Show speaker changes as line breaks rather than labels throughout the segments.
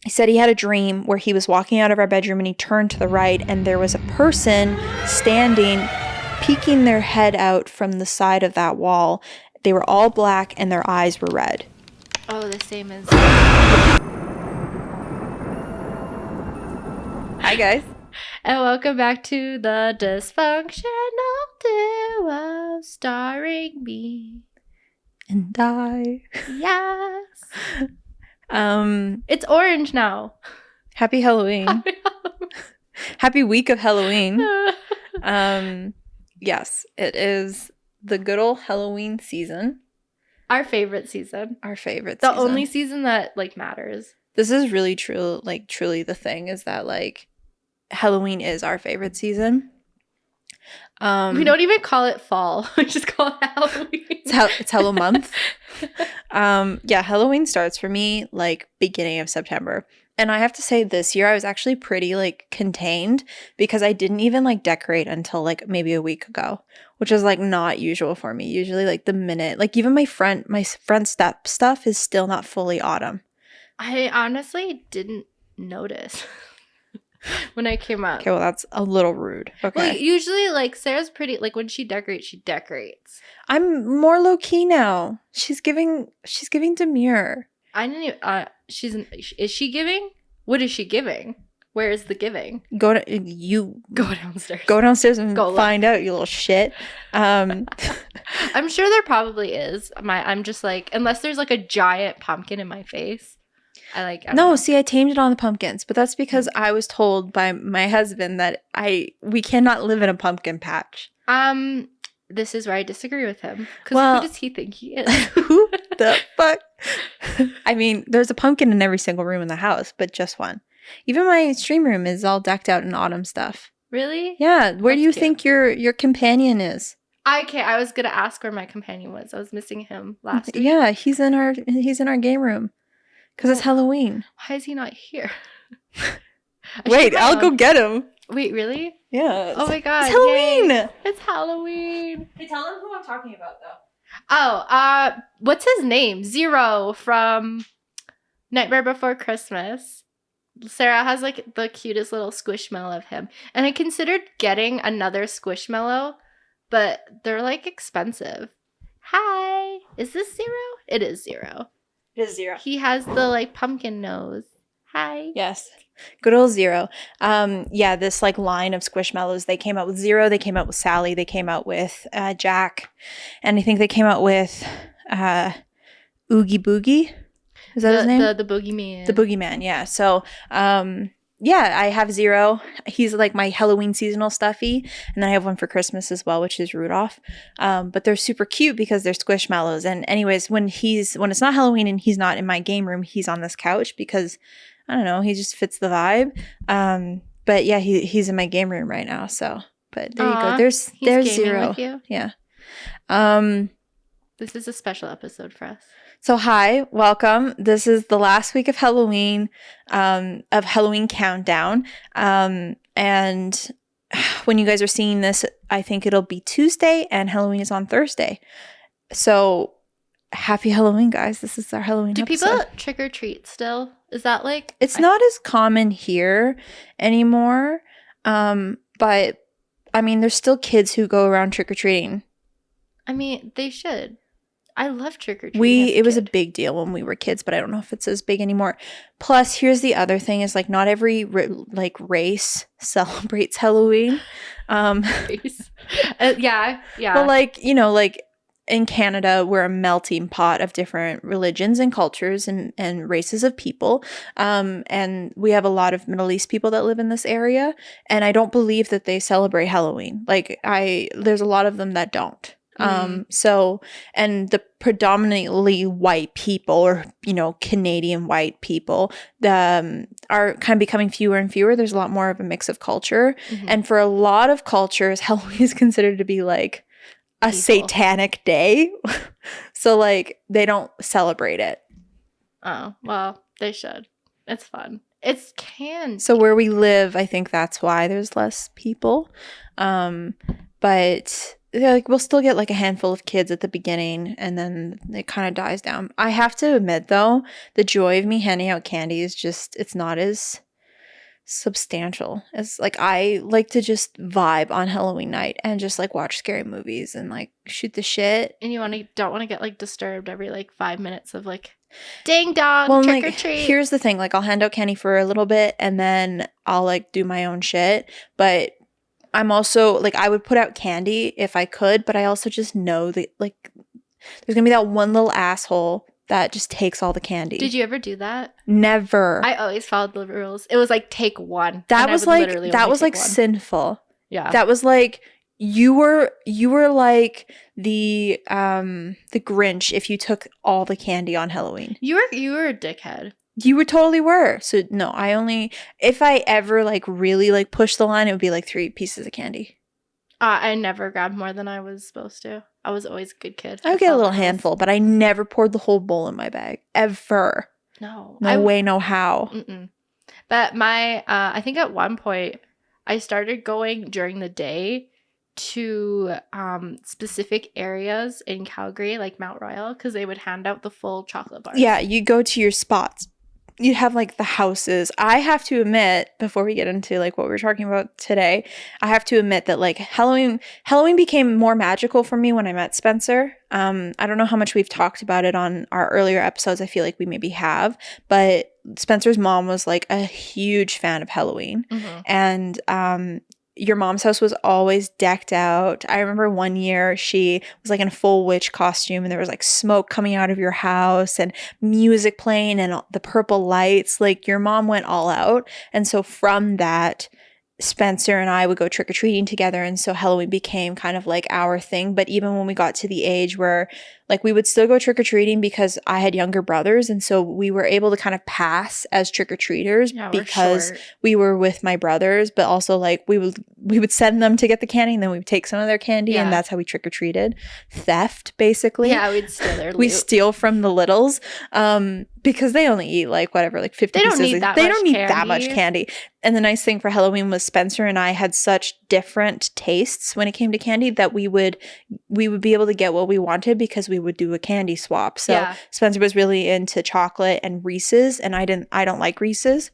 he said he had a dream where he was walking out of our bedroom and he turned to the right and there was a person standing, peeking their head out from the side of that wall. They were all black and their eyes were red.
Oh, the same as...
Hi, guys.
And welcome back to the Dysfunctional Duo starring me.
And I.
Yes.
Happy
It's orange now.
Halloween. Happy week of Halloween. Yes, it is the good old Halloween season.
Our favorite season.
Our favorite
The
season.
only season that, like, matters.
This is really true. Like, truly the thing is that, like, Halloween is our favorite season.
We don't even call it fall. We just call it Halloween.
It's Hello month. Yeah, Halloween starts for me, like, beginning of September. And I have to say this year I was actually pretty, like, contained because I didn't even, like, decorate until, like, maybe a week ago, which is, like, not usual for me. Usually, like, the minute, like, even my front step stuff is still not fully autumn.
I honestly didn't notice when I came up.
Okay, well, that's a little rude. Okay.
Well, usually, like, Sarah's pretty, like, when she decorates.
I'm more low-key now. She's giving demure.
I didn't even, is she giving? What is she giving? Where is the giving?
Go downstairs.
Go downstairs
And
Go
find out, you little shit.
I'm sure there probably is. I'm just like, unless there's like a giant pumpkin in my face. I don't know.
See, I tamed it on the pumpkins, but that's because I was told by my husband that we cannot live in a pumpkin patch.
This is where I disagree with him. Because who does he think he is?
Who the fuck? I mean, there's a pumpkin in every single room in the house, but just one. Even my stream room is all decked out in autumn stuff.
Really?
Yeah. Where
That's
do you
cute.
think your companion is?
I was gonna ask where my companion was. I was missing him last week.
Yeah, he's in our game room because it's Halloween.
Why is he not here?
Wait, I'll go get him.
Wait, really?
Yeah.
Oh my god.
It's Halloween.
Yay. It's Halloween.
Hey, tell them who I'm talking about, though.
Oh, what's his name? Zero from Nightmare Before Christmas. Sarah has like the cutest little squishmallow of him. And I considered getting another squishmallow, but they're like expensive. Hi. Is this Zero? It is Zero.
It is Zero.
He has the like pumpkin nose. Hi.
Yes. Good old Zero. Yeah, this like line of Squishmallows, they came out with Zero, they came out with Sally, they came out with Jack, and I think they came out with Oogie Boogie. Is that his name?
The boogeyman.
The boogeyman, yeah. So, yeah, I have Zero. He's like my Halloween seasonal stuffy, and then I have one for Christmas as well, which is Rudolph. But they're super cute because they're Squishmallows. And anyways, when it's not Halloween and he's not in my game room, he's on this couch because I don't know, he just fits the vibe. But yeah, he's in my game room right now. So, but there you go. There's Zero.
With you?
Yeah.
This is a special episode for us.
So hi, welcome. This is the last week of Halloween, of Halloween Countdown. And when you guys are seeing this, I think it'll be Tuesday and Halloween is on Thursday. So happy Halloween, guys. This is our Halloween episode.
Do people trick or treat still? Is that like...
It's not as common here anymore. But I mean, there's still kids who go around trick or treating.
I mean, they should. I love trick-or-treating.
It was a big deal when we were kids, but I don't know if it's as big anymore. Plus, here's the other thing is like not every race celebrates Halloween.
Yeah.
Well, like, you know, like in Canada, we're a melting pot of different religions and cultures and races of people. And we have a lot of Middle East people that live in this area. And I don't believe that they celebrate Halloween. Like there's a lot of them that don't. So, and the predominantly white people or, you know, Canadian white people, are kind of becoming fewer and fewer. There's a lot more of a mix of culture. Mm-hmm. And for a lot of cultures, Halloween is considered to be like a satanic day. So like they don't celebrate it.
Oh, well, they should. It's fun. It's candy.
So where we live, I think that's why there's less people. But like we'll still get like a handful of kids at the beginning, and then it kind of dies down. I have to admit though, the joy of me handing out candy is just, it's not as substantial as like I like to just vibe on Halloween night and just like watch scary movies and like shoot the shit.
And you don't want to get like disturbed every like 5 minutes of like ding dong,
Well,
trick
like
or treat.
here's the thing, like I'll hand out candy for a little bit and then I'll like do my own shit, but I'm also like, I would put out candy if I could, but I also just know that like there's gonna be that one little asshole that just takes all the candy.
Did you ever do that?
Never.
I always followed the rules. It was like take one.
That
and I
was
would
like
literally
that
only
was
take
like
one.
sinful.
Yeah.
That was like you were like the Grinch if you took all the candy on Halloween.
You were a dickhead.
You totally were. So no, I only, if I ever like really like push the line, it would be like 3 pieces of candy.
I never grabbed more than I was supposed to. I was always a good kid.
I would get a
followed
little
the rules.
handful, but I never poured the whole bowl in my bag ever.
No.
No way, no how.
Mm-mm. But I think at one point I started going during the day to specific areas in Calgary, like Mount Royal, because they would hand out the full chocolate bars.
Yeah, you go to your spots. You have like the houses. I have to admit, before we get into like what we're talking about today, I have to admit that like Halloween became more magical for me when I met Spencer. I don't know how much we've talked about it on our earlier episodes. I feel like we maybe have, but Spencer's mom was like a huge fan of Halloween.
Mm-hmm.
And your mom's house was always decked out. I remember one year she was like in a full witch costume and there was like smoke coming out of your house and music playing and the purple lights. Like your mom went all out. And so from that, Spencer and I would go trick-or-treating together, and so Halloween became kind of like our thing. But even when we got to the age where like we would still go trick-or-treating because I had younger brothers, and so we were able to kind of pass as trick-or-treaters because we were with my brothers, but also like we would send them to get the candy and then we would take some of their candy, and that's how we trick-or-treated. Theft, basically.
Yeah, we'd steal their loot.
We steal from the littles because they only eat like whatever, like 50 pieces. They don't need that much candy. And the nice thing for Halloween was Spencer and I had such different tastes when it came to candy that we would be able to get what we wanted because we would do a candy swap. So Spencer was really into chocolate and Reese's, and I don't like Reese's.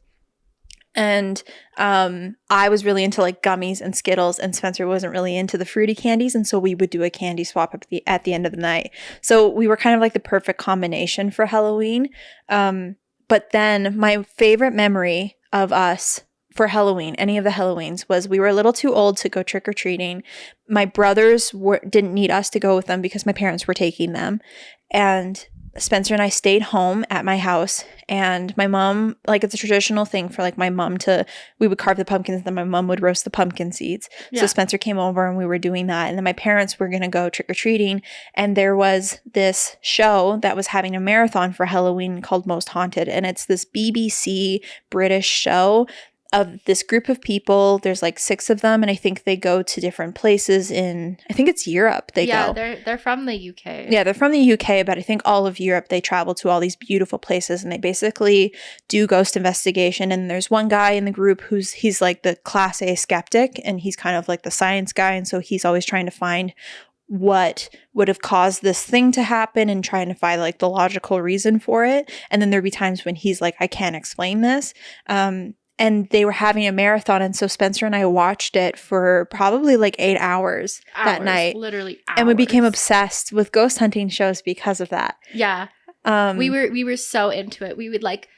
And I was really into like gummies and Skittles, and Spencer wasn't really into the fruity candies, and so we would do a candy swap at the end of the night. So we were kind of like the perfect combination for Halloween. But then my favorite memory of us for Halloween, any of the Halloweens, was we were a little too old to go trick-or-treating. My brothers didn't need us to go with them because my parents were taking them. And Spencer and I stayed home at my house, and my mom, like it's a traditional thing for like my mom we would carve the pumpkins and then my mom would roast the pumpkin seeds. So Spencer came over and we were doing that. And then my parents were going to go trick-or-treating, and there was this show that was having a marathon for Halloween called Most Haunted. And it's this BBC British show of this group of people. There's like 6 of them, and I think they go to different places in, I think it's Europe they go.
Yeah, they're from the UK.
Yeah, they're from the UK, but I think all of Europe, they travel to all these beautiful places, and they basically do ghost investigation. And there's one guy in the group he's like the class A skeptic, and he's kind of like the science guy, and so he's always trying to find what would have caused this thing to happen and trying to find like the logical reason for it. And then there'd be times when he's like, I can't explain this. And they were having a marathon, and so Spencer and I watched it for probably like 8 hours that night.
Literally hours.
And we became obsessed with ghost hunting shows because of that.
Yeah. We were so into it. We would like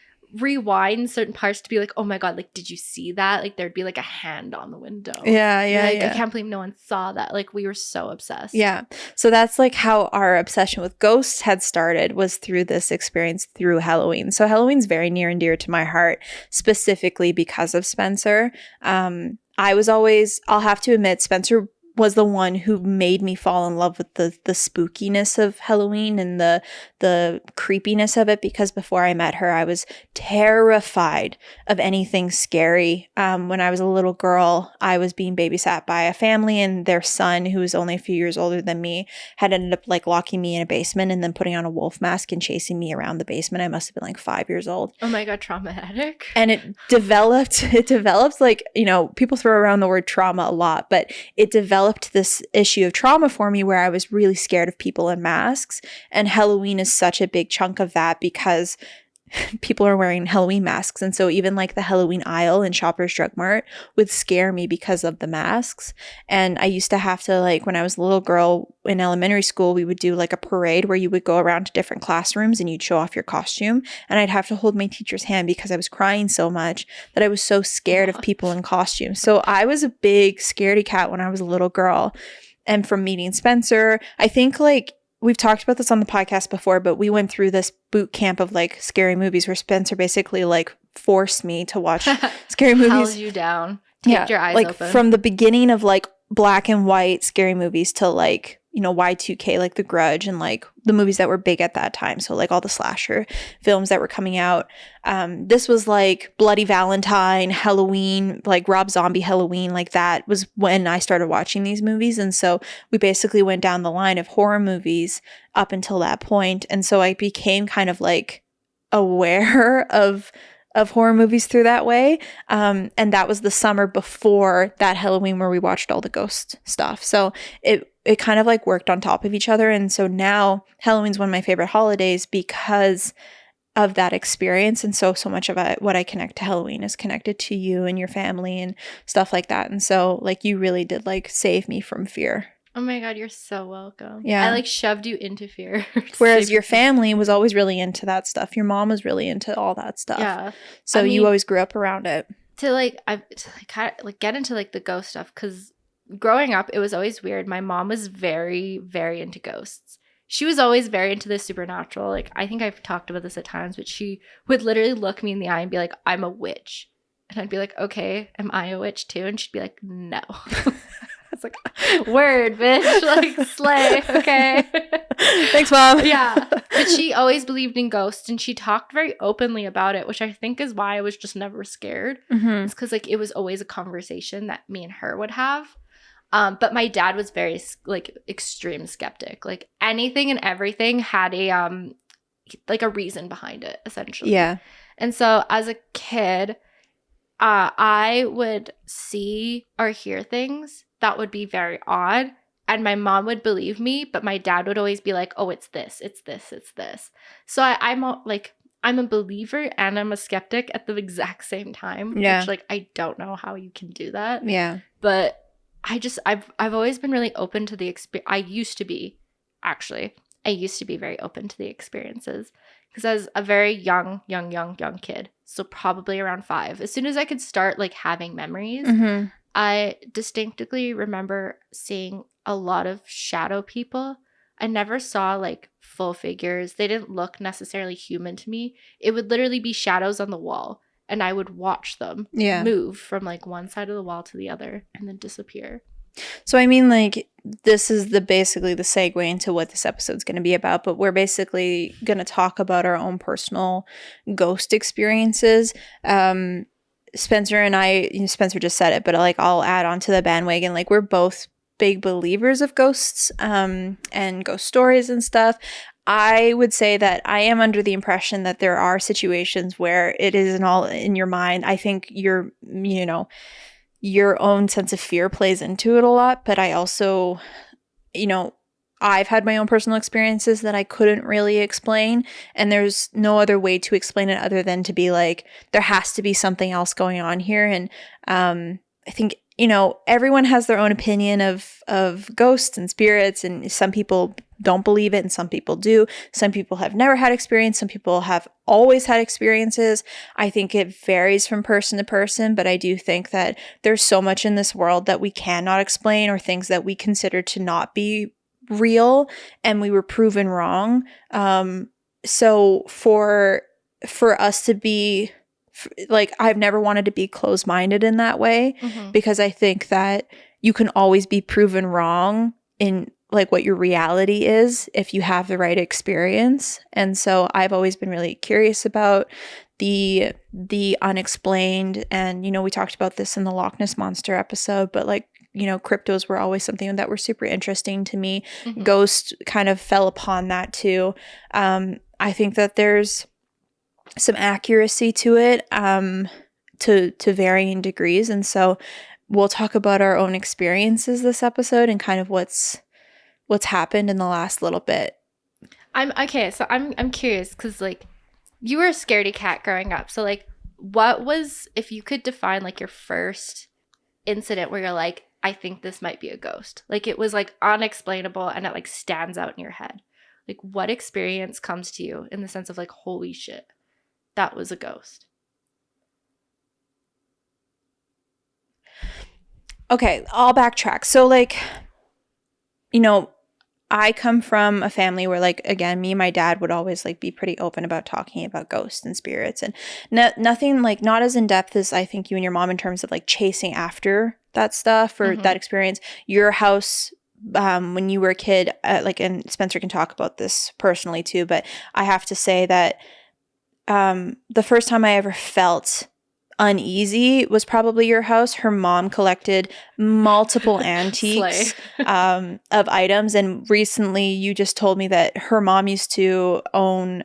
rewind certain parts to be like, oh my god, like did you see that? Like there'd be like a hand on the window.
Yeah.
I can't believe no one saw that. Like we were so obsessed.
Yeah. So that's like how our obsession with ghosts had started, was through this experience through Halloween. So Halloween's very near and dear to my heart, specifically because of Spencer. I'll have to admit, Spencer was the one who made me fall in love with the spookiness of Halloween and the creepiness of it, because before I met her, I was terrified of anything scary. When I was a little girl, I was being babysat by a family, and their son, who was only a few years older than me, had ended up like locking me in a basement and then putting on a wolf mask and chasing me around the basement. I must have been like 5 years old.
Oh my god, traumatic.
And it developed like, you know, people throw around the word trauma a lot, but it developed developed this issue of trauma for me where I was really scared of people in masks. And Halloween is such a big chunk of that because people are wearing Halloween masks. And so even like the Halloween aisle in Shoppers Drug Mart would scare me because of the masks. And I used to have to, like, when I was a little girl in elementary school, we would do like a parade where you would go around to different classrooms and you'd show off your costume. And I'd have to hold my teacher's hand because I was crying so much that I was so scared of people in costumes. So I was a big scaredy cat when I was a little girl. And from meeting Spencer, I think like we've talked about this on the podcast before, but we went through this boot camp of like scary movies where Spencer basically like forced me to watch scary movies.
Held you down. Taped your eyes
like
open.
from the beginning of like black and white scary movies to like, you know, Y2K, like The Grudge and like the movies that were big at that time. So like all the slasher films that were coming out. This was like Bloody Valentine, Halloween, like Rob Zombie Halloween, like that was when I started watching these movies. And so we basically went down the line of horror movies up until that point. And so I became kind of like aware of horror movies through that way. And that was the summer before that Halloween where we watched all the ghost stuff. So it kind of like worked on top of each other. And so now Halloween's one of my favorite holidays because of that experience. And so much of what I connect to Halloween is connected to you and your family and stuff like that. And so like you really did like save me from fear.
Oh my God, you're so welcome.
Yeah.
I like shoved you into fear.
Whereas your family was always really into that stuff. Your mom was really into all that stuff.
Yeah.
So you always grew up around it.
To get into like the ghost stuff, because growing up, it was always weird. My mom was very, very into ghosts. She was always very into the supernatural. Like, I think I've talked about this at times, but she would literally look me in the eye and be like, I'm a witch. And I'd be like, okay, am I a witch too? And she'd be like, no. It's like, word, bitch. Like, slay. Okay.
Thanks, Mom.
Yeah. But she always believed in ghosts and she talked very openly about it, which I think is why I was just never scared.
Mm-hmm.
It's because like it was always a conversation that me and her would have. But my dad was very like extreme skeptic. Like anything and everything had a like a reason behind it, essentially.
Yeah.
And so as a kid, I would see or hear things that would be very odd. And my mom would believe me, but my dad would always be like, oh, it's this, it's this, it's this. So I'm a believer and I'm a skeptic at the exact same time.
Yeah.
Which like I don't know how you can do that.
Yeah.
But I've always been really open to the experience. I used to be very open to the experiences because I was a very young kid. So probably around 5. As soon as I could start like having memories,
Mm-hmm.
I distinctly remember seeing a lot of shadow people. I never saw like full figures. They didn't look necessarily human to me. It would literally be shadows on the wall. And I would watch them move from like one side of the wall to the other and then disappear.
So, I mean, like, this is basically the segue into what this episode's going to be about, but we're basically going to talk about our own personal ghost experiences. Spencer and I, Spencer just said it, but like, I'll add on to the bandwagon. Like, we're both big believers of ghosts and ghost stories and stuff. I would say that I am under the impression that there are situations where it isn't all in your mind. I think your own sense of fear plays into it a lot, but I also, I've had my own personal experiences that I couldn't really explain, and there's no other way to explain it other than to be like, there has to be something else going on here. And I think everyone has their own opinion of ghosts and spirits, and some people don't believe it and some people do. Some people have never had experience. Some people have always had experiences. I think it varies from person to person, but I do think that there's so much in this world that we cannot explain, or things that we consider to not be real, and we were proven wrong. So for us to be like, I've never wanted to be closed-minded in that way, because I think that you can always be proven wrong in like what your reality is if you have the right experience. And so I've always been really curious about the unexplained. And, we talked about this in the Loch Ness Monster episode, but like, cryptos were always something that were super interesting to me.
Mm-hmm.
Ghost kind of fell upon that too. I think that there's some accuracy to it, to varying degrees. And so we'll talk about our own experiences this episode and kind of what's happened in the last little bit.
I'm curious because like you were a scaredy cat growing up. So like what was, if you could define like your first incident where you're like, I think this might be a ghost. Like it was like unexplainable and it like stands out in your head. Like what experience comes to you in the sense of like, holy shit, that was a ghost?
Okay, I'll backtrack. So like, you know, I come from a family where, like, again, me and my dad would always like be pretty open about talking about ghosts and spirits, and nothing like, not as in depth as I think you and your mom in terms of like chasing after that stuff or that experience. Your house, when you were a kid, like, and Spencer can talk about this personally too, but I have to say that the first time I ever felt uneasy was probably your house. Her mom collected multiple antiques of items, and recently you just told me that her mom used to own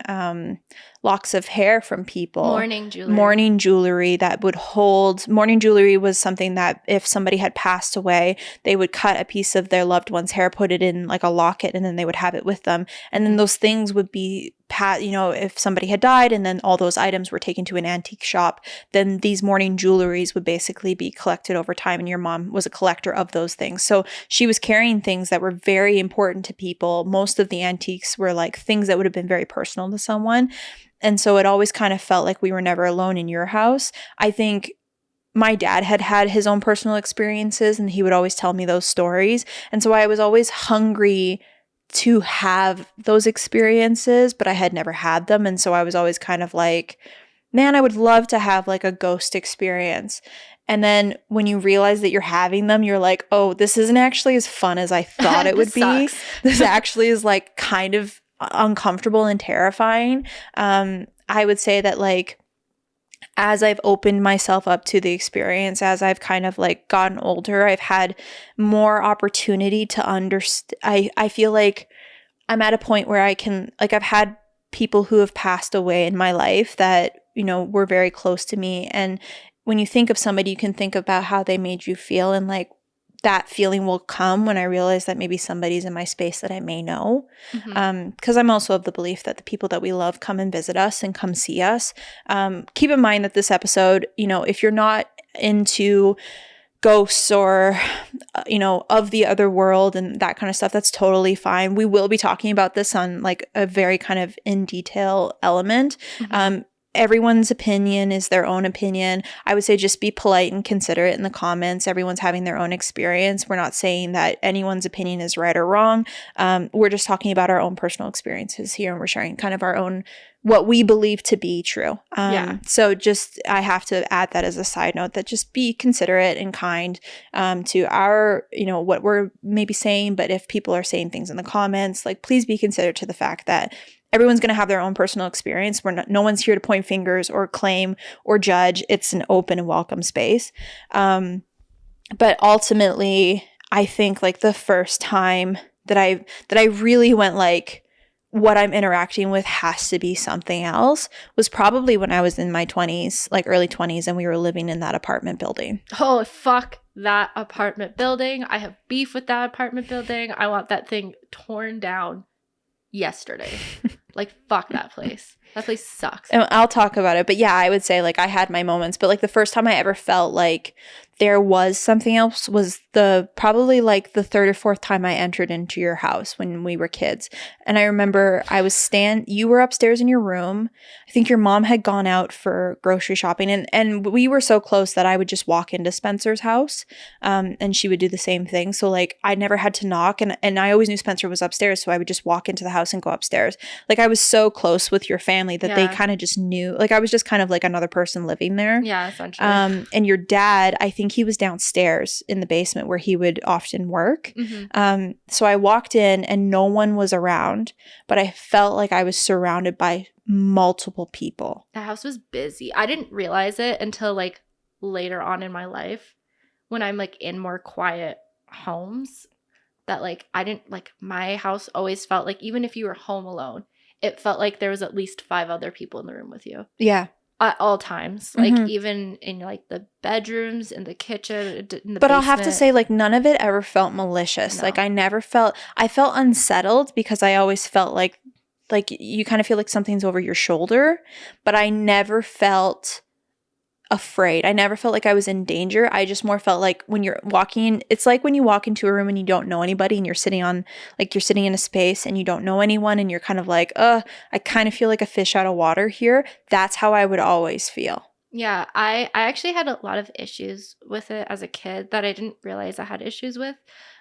locks of hair from people. Morning jewelry that would hold. Morning jewelry was something that if somebody had passed away, they would cut a piece of their loved one's hair, put it in like a locket, and then they would have it with them. And then those things would be if somebody had died and then all those items were taken to an antique shop, then these morning jewelries would basically be collected over time, and your mom was a collector of those things. So she was carrying things that were very important to people. Most of the antiques were like things that would have been very personal to someone. And so it always kind of felt like we were never alone in your house. I think my dad had his own personal experiences, and he would always tell me those stories. And so I was always hungry to have those experiences, but I had never had them. And so I was always kind of like, man, I would love to have like a ghost experience. And then when you realize that you're having them, you're like, oh, this isn't actually as fun as I thought it would be. This actually is like kind of uncomfortable and terrifying. I would say that like, as I've opened myself up to the experience, as I've kind of like gotten older, I've had more opportunity to understand. I feel like I'm at a point where I can, like, I've had people who have passed away in my life that, were very close to me. And when you think of somebody, you can think about how they made you feel. And like, that feeling will come when I realize that maybe somebody's in my space that I may know. Because I'm also of the belief that the people that we love come and visit us and come see us. Keep in mind that this episode, if you're not into ghosts or, of the other world and that kind of stuff, that's totally fine. We will be talking about this on like a very kind of in detail element. Everyone's opinion is their own opinion. I would say just be polite and considerate in the comments. Everyone's having their own experience. We're not saying that anyone's opinion is right or wrong. We're just talking about our own personal experiences here, and we're sharing kind of our own, what we believe to be true. So just, I have to add that as a side note, that just be considerate and kind to our, what we're maybe saying. But if people are saying things in the comments, like, please be considerate to the fact that everyone's going to have their own personal experience. No one's here to point fingers or claim or judge. It's an open and welcome space. But ultimately, I think like the first time that I really went like, what I'm interacting with has to be something else, was probably when I was in my 20s, like early 20s, and we were living in that apartment building.
Oh, fuck that apartment building. I have beef with that apartment building. I want that thing torn down yesterday. Like, fuck that place. That place sucks.
And I'll talk about it. But yeah, I would say like I had my moments, but like the first time I ever felt like there was something else was probably like the third or fourth time I entered into your house when we were kids. And I remember you were upstairs in your room. I think your mom had gone out for grocery shopping, and we were so close that I would just walk into Spencer's house, and she would do the same thing. So like I never had to knock, and I always knew Spencer was upstairs, so I would just walk into the house and go upstairs. Like I was so close with your family that they kind of just knew, like I was just kind of like another person living there.
Yeah, essentially.
And your dad, I think he was downstairs in the basement where he would often work. So I walked in and no one was around, but I felt like I was surrounded by multiple people.
The house was busy. I didn't realize it until like later on in my life, when I'm like in more quiet homes, that like I didn't, like, my house always felt like, even if you were home alone, it felt like there was at least 5 other people in the room with you.
Yeah.
at all times, like
Mhm.
even in like the bedrooms, in the kitchen, in the
But I'll have to
basement.
say, like, none of it ever felt malicious.
No.
Like, I felt unsettled because I always felt like you kind of feel like something's over your shoulder, but I never felt afraid. I never felt like I was in danger. I just more felt like when you're walking, it's like when you walk into a room and you don't know anybody and you're sitting in a space and you don't know anyone and you're kind of like, I kind of feel like a fish out of water here. That's how I would always feel.
Yeah, I actually had a lot of issues with it as a kid that I didn't realize I had issues with.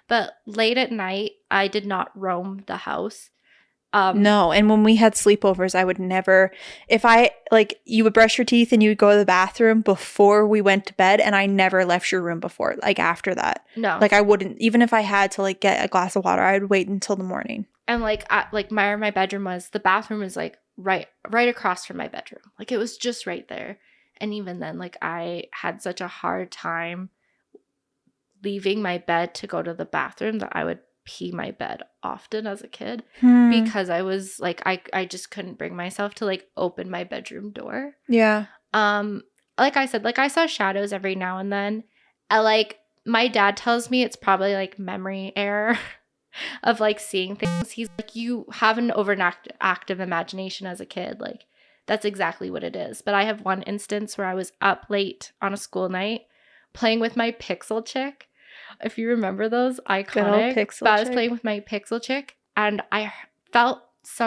But late at night, I did not roam the house.
No, and when we had sleepovers, I would never, if I, like, you would brush your teeth and you would go to the bathroom before we went to bed, and I never left your room before, like, after that.
No.
Like, I wouldn't, even if I had to, like, get a glass of water, I would wait until the morning.
And like my bedroom was, the bathroom was like right across from my bedroom. Like it was just right there. And even then, like I had such a hard time leaving my bed to go to the bathroom that I would pee my bed often as a kid because I was like I just couldn't bring myself to like open my bedroom door.
Yeah.
Like I said, like I saw shadows every now and then. Like my dad tells me it's probably like memory error of like seeing things. He's like, you have an overactive imagination as a kid. Like that's exactly what it is. But I have one instance where I was up late on a school night playing with my Pixel Chick. If you remember those, iconic.
Pixel
but I was
Chick.
playing with my Pixel Chick and I felt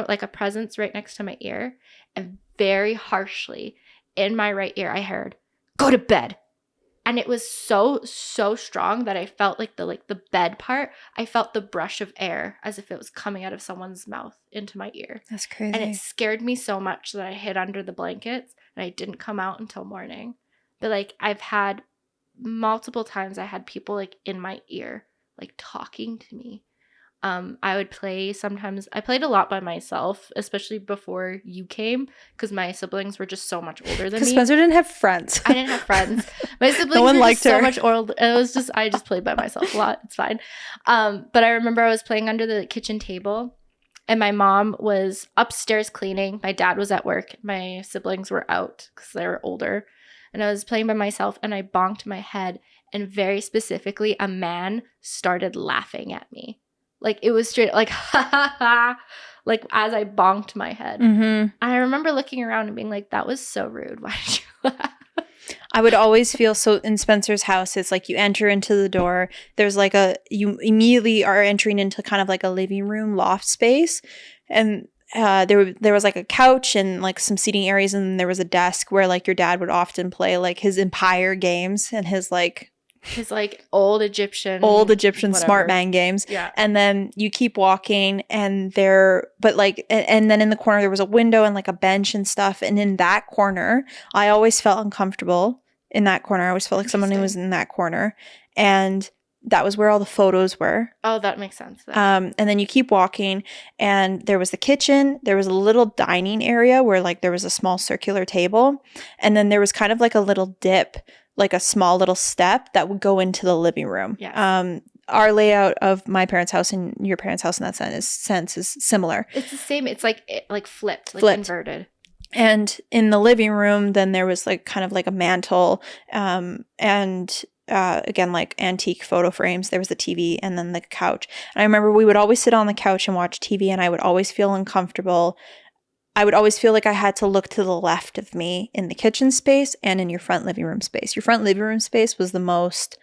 like a presence right next to my ear, and very harshly in my right ear I heard, "Go to bed." And it was so strong that I felt like the bed part, I felt the brush of air as if it was coming out of someone's mouth into my ear.
That's crazy.
And it scared me so much that I hid under the blankets and I didn't come out until morning. But like I've had multiple times I had people like in my ear like talking to me. I would play sometimes. I played a lot by myself, especially before you came, because my siblings were just so much older than
Because
me.
Spencer didn't have friends.
I didn't have friends. My siblings
one
were
liked
just so
her.
much older. It was just I just played by myself a lot. It's fine. But I remember I was playing under the kitchen table, and my mom was upstairs cleaning. My dad was at work. My siblings were out because they were older, and I was playing by myself. And I bonked my head, and very specifically, a man started laughing at me. Like it was straight like ha ha ha, like as I bonked my head.
Mm-hmm.
And I remember looking around and being like, that was so rude. Why did you laugh?
I would always feel so in Spencer's house. It's like you enter into the door. There's like you immediately are entering into kind of like a living room loft space. And there was like a couch and like some seating areas. And then there was a desk where like your dad would often play like his Empire games and his like
old Egyptian
whatever. Smart man games.
Yeah.
And then you keep walking and and then in the corner there was a window and like a bench and stuff. And in that corner, I always felt uncomfortable in that corner. I always felt like someone who was in that corner. And that was where all the photos were.
Oh, that makes sense then.
And then you keep walking and there was the kitchen. There was a little dining area where like there was a small circular table. And then there was kind of like a little dip, like a small little step that would go into the living room.
Yes.
Our layout of my parents' house and your parents' house in that sense is similar.
It's the same. It's like flipped, inverted.
And in the living room, then there was like kind of like a mantle, and again, like antique photo frames. There was the TV and then the couch. And I remember we would always sit on the couch and watch TV, and I would always feel uncomfortable. I would always feel like I had to look to the left of me in the kitchen space and in your front living room space. Your front living room space was the most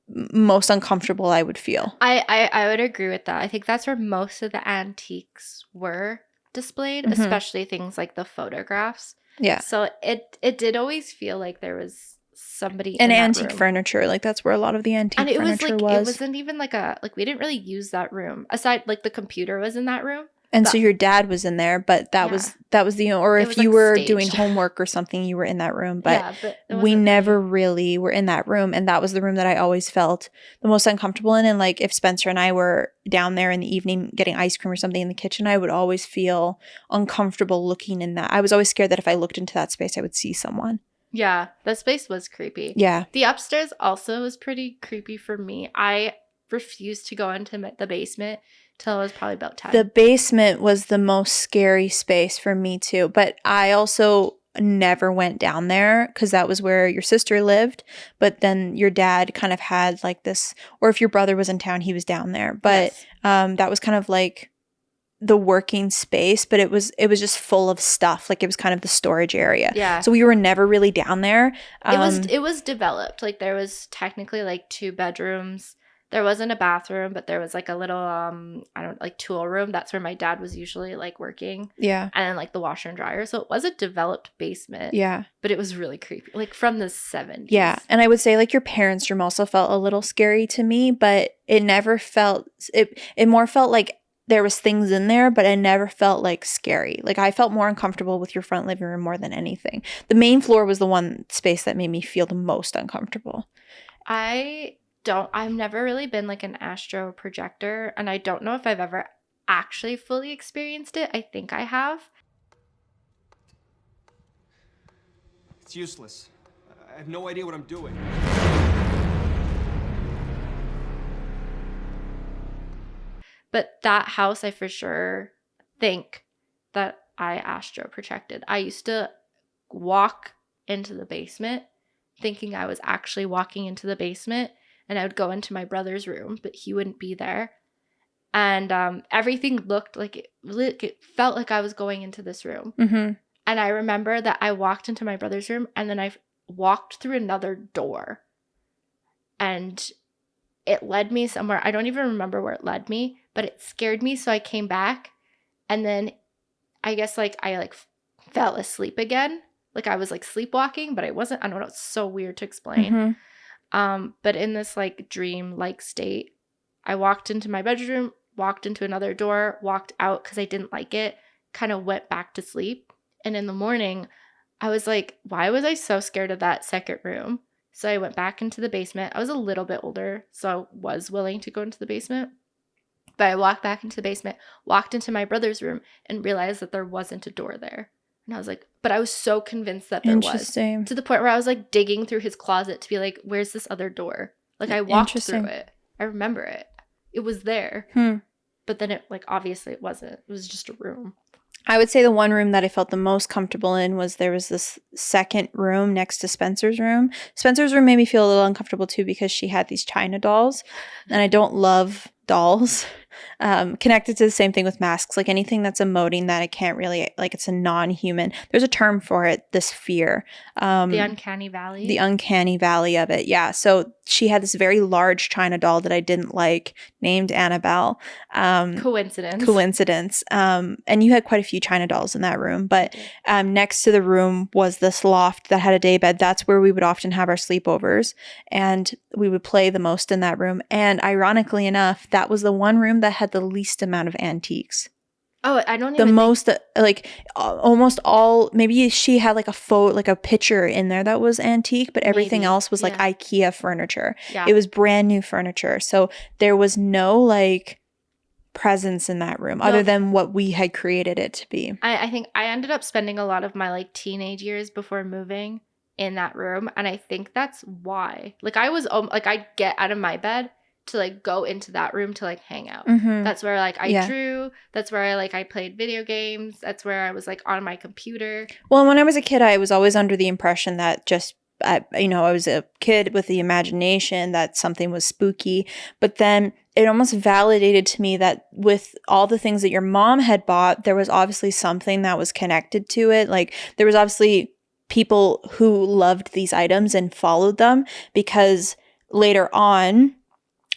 uncomfortable I would feel.
I would agree with that. I think that's where most of the antiques were displayed,
Mhm.
especially things like the photographs.
Yeah.
So it did always feel like there was somebody
And
in that
antique
room.
furniture, like that's where a lot of the antique
And it was
furniture
like
was.
it wasn't even like we didn't really use that room. Aside like the computer was in that room.
And so your dad was in there, but that was or
It
if
was,
you
like,
were
staged.
doing homework or something, you were in that room. But
yeah, but it
we
wasn't-
never really were in that room. And that was the room that I always felt the most uncomfortable in. And like if Spencer and I were down there in the evening getting ice cream or something in the kitchen, I would always feel uncomfortable looking in that. I was always scared that if I looked into that space, I would see someone.
Yeah, that space was creepy.
Yeah.
The upstairs also was pretty creepy for me. I refused to go into the basement till I was probably about 10.
The basement was the most scary space for me too. But I also never went down there because that was where your sister lived. But then your dad kind of had like this, or if your brother was in town, he was down there. But
Yes.
that was kind of like the working space, but it was just full of stuff. Like it was kind of the storage area.
Yeah.
So we were never really down there.
It was developed. Like there was technically like 2 bedrooms. There wasn't a bathroom, but there was like a little I don't like tool room. That's where my dad was usually like working.
Yeah.
And then like the washer and dryer. So it was a developed basement.
Yeah.
But it was really creepy. Like from the 70s.
Yeah. And I would say like your parents' room also felt a little scary to me, but it never felt it more felt like there was things in there, but I never felt like scary. Like I felt more uncomfortable with your front living room more than anything. The main floor was the one space that made me feel the most uncomfortable.
I've never really been like an astro projector, and I don't know if I've ever actually fully experienced it. I think I have.
It's useless. I have no idea what I'm doing.
But that house, I for sure think that I astro projected. I used to walk into the basement thinking I was actually walking into the basement, and I would go into my brother's room, but he wouldn't be there. And everything looked like it felt like I was going into this room.
Mm-hmm.
And I remember that I walked into my brother's room, and then I walked through another door, and it led me somewhere. I don't even remember where it led me, but it scared me. So I came back, and then I guess like I like fell asleep again. Like I was like sleepwalking, but I wasn't. I don't know. It's so weird to explain.
Mm-hmm.
But in this like dream like state, I walked into my bedroom, walked into another door, walked out because I didn't like it, kind of went back to sleep. And in the morning, I was like, why was I so scared of that second room? So I went back into the basement. I was a little bit older, so I was willing to go into the basement. But I walked back into the basement, walked into my brother's room, and realized that there wasn't a door there. And I was like, but I was so convinced that there was.
Interesting.
To the point where I was like digging through his closet to be like, where's this other door? Like I walked through it. I remember it. It was there. But then it like obviously it wasn't. It was just a room.
I would say the one room that I felt the most comfortable in was there was this second room next to Spencer's room. Spencer's room made me feel a little uncomfortable too because she had these China dolls, and I don't love dolls. Connected to the same thing with masks, like anything that's emoting that I can't really, like it's a non-human. There's a term for it, this fear.
The uncanny valley.
The uncanny valley of it, yeah. So she had this very large China doll that I didn't like, named Annabelle. Coincidence. And you had quite a few China dolls in that room, but next to the room was this loft that had a daybed. That's where we would often have our sleepovers, and we would play the most in that room. And ironically enough, that was the one room that had the least amount of antiques.
Oh, I don't
The
even
most like almost all, maybe she had like a photo, like a picture in there that was antique, but everything
Maybe,
else was like
yeah.
IKEA furniture.
Yeah.
It was brand new furniture. So there was no like presence in that room other than what we had created it to be.
I think I ended up spending a lot of my like teenage years before moving in that room, and I think that's why. Like I was like I'd get out of my bed to like go into that room to like hang out.
Mm-hmm.
That's where like I
Yeah.
drew. That's where I played video games. That's where I was like on my computer.
Well, when I was a kid, I was always under the impression that just, I was a kid with the imagination that something was spooky. But then it almost validated to me that with all the things that your mom had bought, there was obviously something that was connected to it. Like there was obviously people who loved these items and followed them, because later on,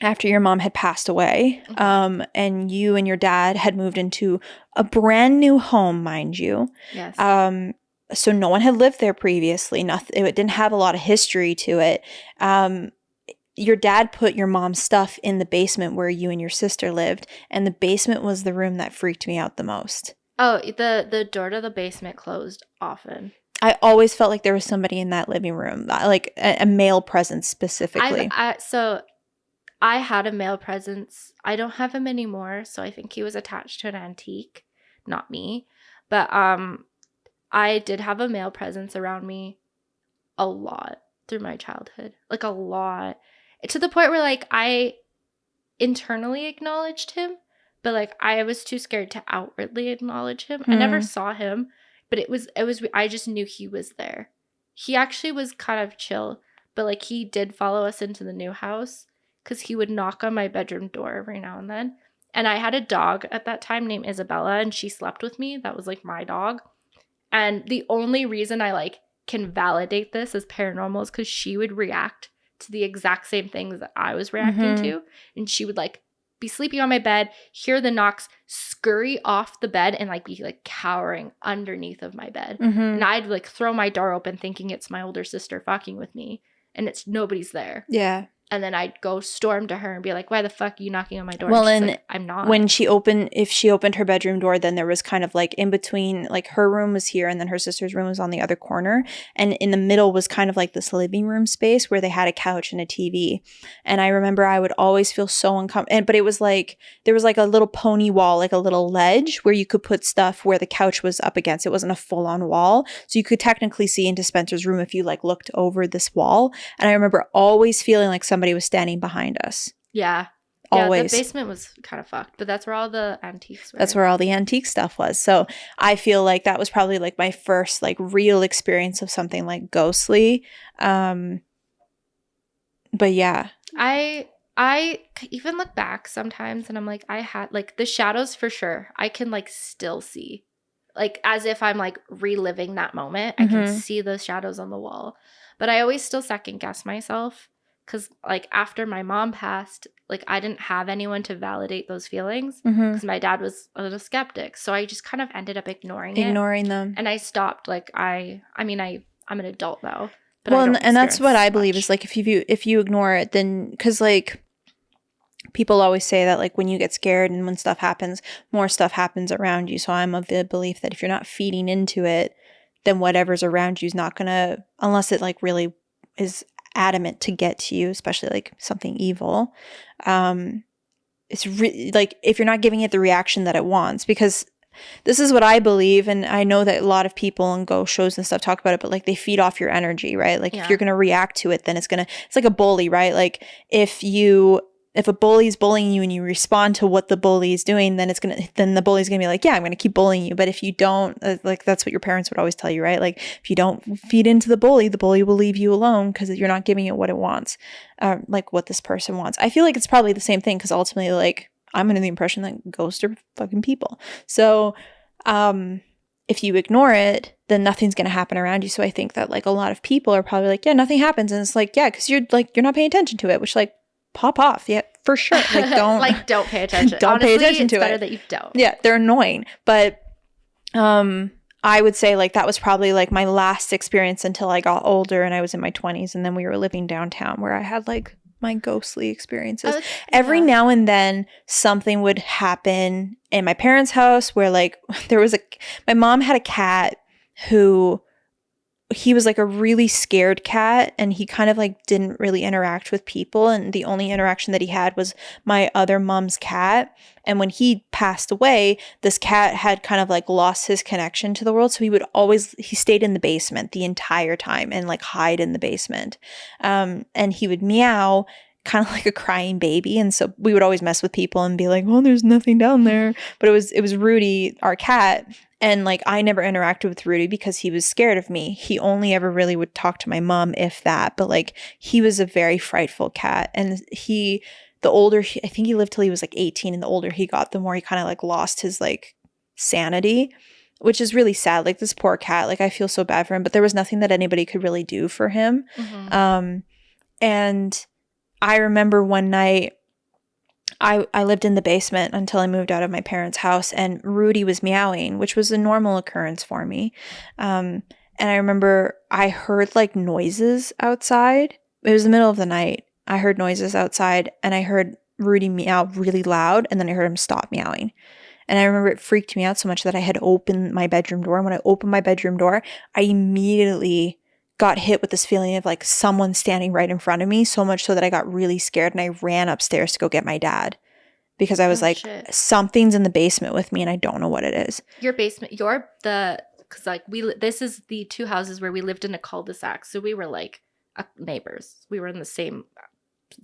after your mom had passed away, and you and your dad had moved into a brand new home, mind you.
Yes.
So no one had lived there previously. Nothing. It didn't have a lot of history to it. Your dad put your mom's stuff in the basement where you and your sister lived, and the basement was the room that freaked me out the most.
Oh, the door to the basement closed often.
I always felt like there was somebody in that living room, like a male presence specifically.
So I had a male presence. I don't have him anymore, so I think he was attached to an antique, not me. But I did have a male presence around me a lot through my childhood. Like a lot. To the point where like I internally acknowledged him, but like I was too scared to outwardly acknowledge him. I never saw him but it was I just knew he was there. He actually was kind of chill, but like he did follow us into the new house because he would knock on my bedroom door every now and then. And I had a dog at that time named Isabella, and she slept with me. That was like my dog. And the only reason I like can validate this as paranormal is because she would react to the exact same things that I was reacting to. And she would like be sleeping on my bed, hear the knocks, scurry off the bed, and like be like cowering underneath of my bed. And I'd like throw my door open thinking it's my older sister fucking with me, and it's nobody's there.
Yeah.
And then I'd go storm to her and be like, why the fuck are you knocking on my door?
Well,
and she's
and
like, I'm not.
if she opened her bedroom door, then there was kind of like in between, like her room was here and then her sister's room was on the other corner. And in the middle was kind of like this living room space where they had a couch and a TV. And I remember I would always feel so uncomfortable. But it was like, there was like a little pony wall, like a little ledge where you could put stuff where the couch was up against. It wasn't a full on wall. So you could technically see into Spencer's room if you like looked over this wall. And I remember always feeling like somebody was standing behind us.
Yeah.
Always.
Yeah, the basement was kind of fucked, but that's where all the antiques were.
That's where all the antique stuff was. So I feel like that was probably like my first like real experience of something like ghostly. But yeah.
I even look back sometimes and I'm like, I had like the shadows for sure. I can like still see, like as if I'm like reliving that moment. I can see those shadows on the wall, but I always still second guess myself. Because, like, after my mom passed, like, I didn't have anyone to validate those feelings because my dad was a little skeptic. So I just kind of ended up ignoring
them.
And I stopped. Like, I'm an adult now. But
Well, and that's what I believe is, like, if you ignore it, then, because, like, people always say that, like, when you get scared and when stuff happens, more stuff happens around you. So I'm of the belief that if you're not feeding into it, then whatever's around you is not going to, unless it, like, really is adamant to get to you, especially like something evil. It's like if you're not giving it the reaction that it wants, because this is what I believe, and I know that a lot of people and ghost shows and stuff talk about it, but like they feed off your energy, right? Like if you're gonna react to it, then it's like a bully, right? Like if a bully is bullying you and you respond to what the bully is doing, then the bully's gonna be like, yeah, I'm gonna keep bullying you. But if you don't, like that's what your parents would always tell you, right? Like if you don't feed into the bully will leave you alone because you're not giving it what it wants, like what this person wants. I feel like it's probably the same thing because ultimately, like I'm under the impression that ghosts are fucking people. So, if you ignore it, then nothing's gonna happen around you. So I think that like a lot of people are probably like, yeah, nothing happens, and it's like, yeah, because you're not paying attention to it, which like. Pop off, yeah, for sure. Like
don't pay attention.
Don't
Honestly,
pay attention to it.
It's better that you don't.
Yeah, they're annoying, but I would say like that was probably like my last experience until I got older and I was in my 20s, and then we were living downtown where I had like my ghostly experiences. Every now and then something would happen in my parents' house where like my mom had a cat who. He was like a really scared cat, and he kind of like didn't really interact with people, and the only interaction that he had was my other mom's cat. And when he passed away, this cat had kind of like lost his connection to the world, so he stayed in the basement the entire time and like hide in the basement, and he would meow kind of like a crying baby. And so we would always mess with people and be like, well, there's nothing down there, but it was Rudy, our cat. And like I never interacted with Rudy because he was scared of me. He only ever really would talk to my mom, if that. But like he was a very frightful cat. And I think he lived till he was like 18. And the older he got, the more he kind of like lost his like sanity, which is really sad. Like this poor cat, like I feel so bad for him. But there was nothing that anybody could really do for him. And I remember one night, I lived in the basement until I moved out of my parents' house, and Rudy was meowing, which was a normal occurrence for me. And I remember I heard like noises outside. It was the middle of the night. I heard noises outside, and I heard Rudy meow really loud, and then I heard him stop meowing. And I remember it freaked me out so much that I had opened my bedroom door. And when I opened my bedroom door, I immediately got hit with this feeling of like someone standing right in front of me, so much so that I got really scared and I ran upstairs to go get my dad because I was shit. Something's in the basement with me and I don't know what it is.
Your basement, because like this is the two houses where we lived in a cul-de-sac, so we were like neighbors. We were in the same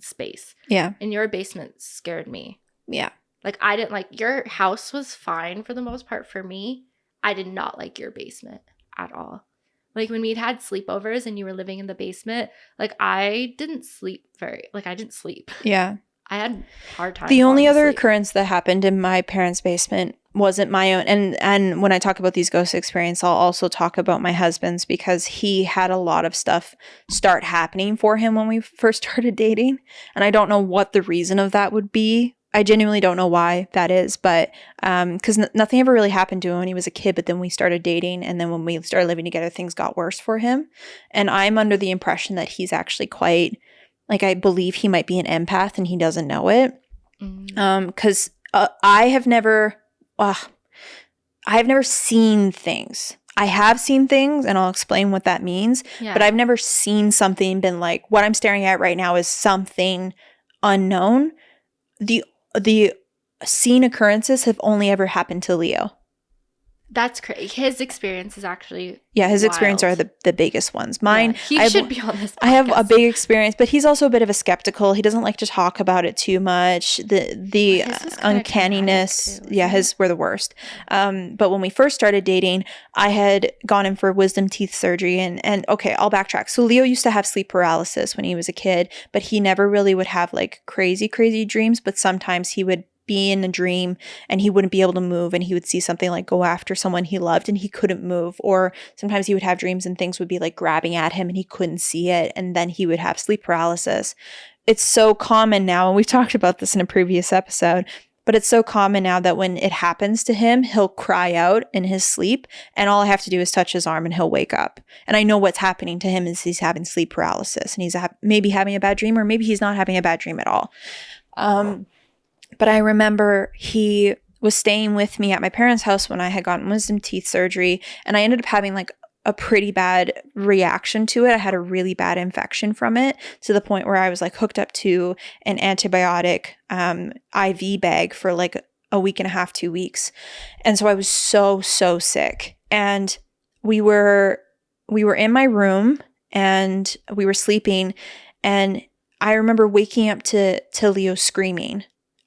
space.
Yeah.
And your basement scared me.
Yeah.
Like I didn't like, your house was fine for the most part for me. I did not like your basement at all. Like when we'd had sleepovers and you were living in the basement, like I didn't sleep.
Yeah.
I had a hard time.
The only
falling
other
asleep.
occurrence that happened in my parents' basement wasn't my own. And when I talk about these ghost experiences, I'll also talk about my husband's, because he had a lot of stuff start happening for him when we first started dating. And I don't know what the reason of that would be. I genuinely don't know why that is, but because nothing ever really happened to him when he was a kid, but then we started dating, and then when we started living together, things got worse for him. And I'm under the impression that he's actually quite, like, I believe he might be an empath and he doesn't know it. Because I have never seen things. I have seen things, and I'll explain what that means.
Yeah.
But I've never seen something been like, what I'm staring at right now is something unknown. The seen occurrences have only ever happened to Leo.
That's crazy. His experience is actually
Yeah, his experience are
wild.
the biggest ones. Mine,
Yeah, he should be on this podcast.
I have a big experience, but he's also a bit of a skeptical. He doesn't like to talk about it too much. The
His was kinda
uncanniness,
traumatic too,
yeah,
wasn't
his were the worst. But when we first started dating, I had gone in for wisdom teeth surgery, and okay, I'll backtrack. So Leo used to have sleep paralysis when he was a kid, but he never really would have like crazy dreams, but sometimes he would be in a dream and he wouldn't be able to move, and he would see something like go after someone he loved and he couldn't move. Or sometimes he would have dreams and things would be like grabbing at him and he couldn't see it, and then he would have sleep paralysis. It's so common now, and we've talked about this in a previous episode, but it's so common now that when it happens to him, he'll cry out in his sleep, and all I have to do is touch his arm and he'll wake up. And I know what's happening to him is he's having sleep paralysis, and he's maybe having a bad dream, or maybe he's not having a bad dream at all. But I remember he was staying with me at my parents' house when I had gotten wisdom teeth surgery, and I ended up having like a pretty bad reaction to it. I had a really bad infection from it, to the point where I was like hooked up to an antibiotic IV bag for like a week and a half, 2 weeks. And so I was so sick. And we were in my room and we were sleeping, and I remember waking up to Leo screaming.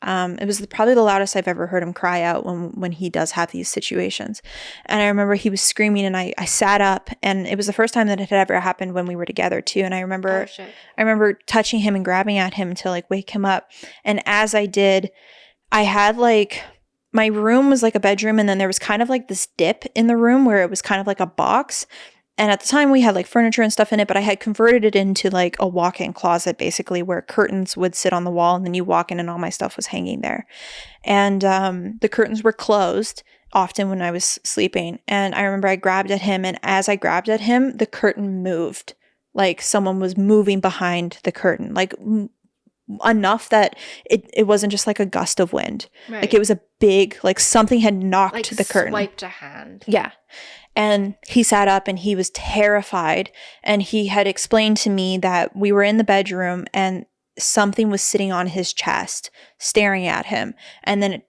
It was probably the loudest I've ever heard him cry out when he does have these situations. And I remember he was screaming, and I sat up, and it was the first time that it had ever happened when we were together too. And I remember touching him and grabbing at him to like wake him up. And as I did, I had like, my room was like a bedroom, and then there was kind of like this dip in the room where it was kind of like a box. And at the time we had like furniture and stuff in it, but I had converted it into like a walk-in closet, basically, where curtains would sit on the wall, and then you walk in and all my stuff was hanging there. And the curtains were closed often when I was sleeping. And I remember I grabbed at him, and as I grabbed at him, the curtain moved. Like someone was moving behind the curtain, like enough that it wasn't just like a gust of wind.
Right.
Like it was a big, like something had knocked
like
the curtain.
Swiped a hand.
Yeah. And he sat up and he was terrified. And he had explained to me that we were in the bedroom and something was sitting on his chest, staring at him. And then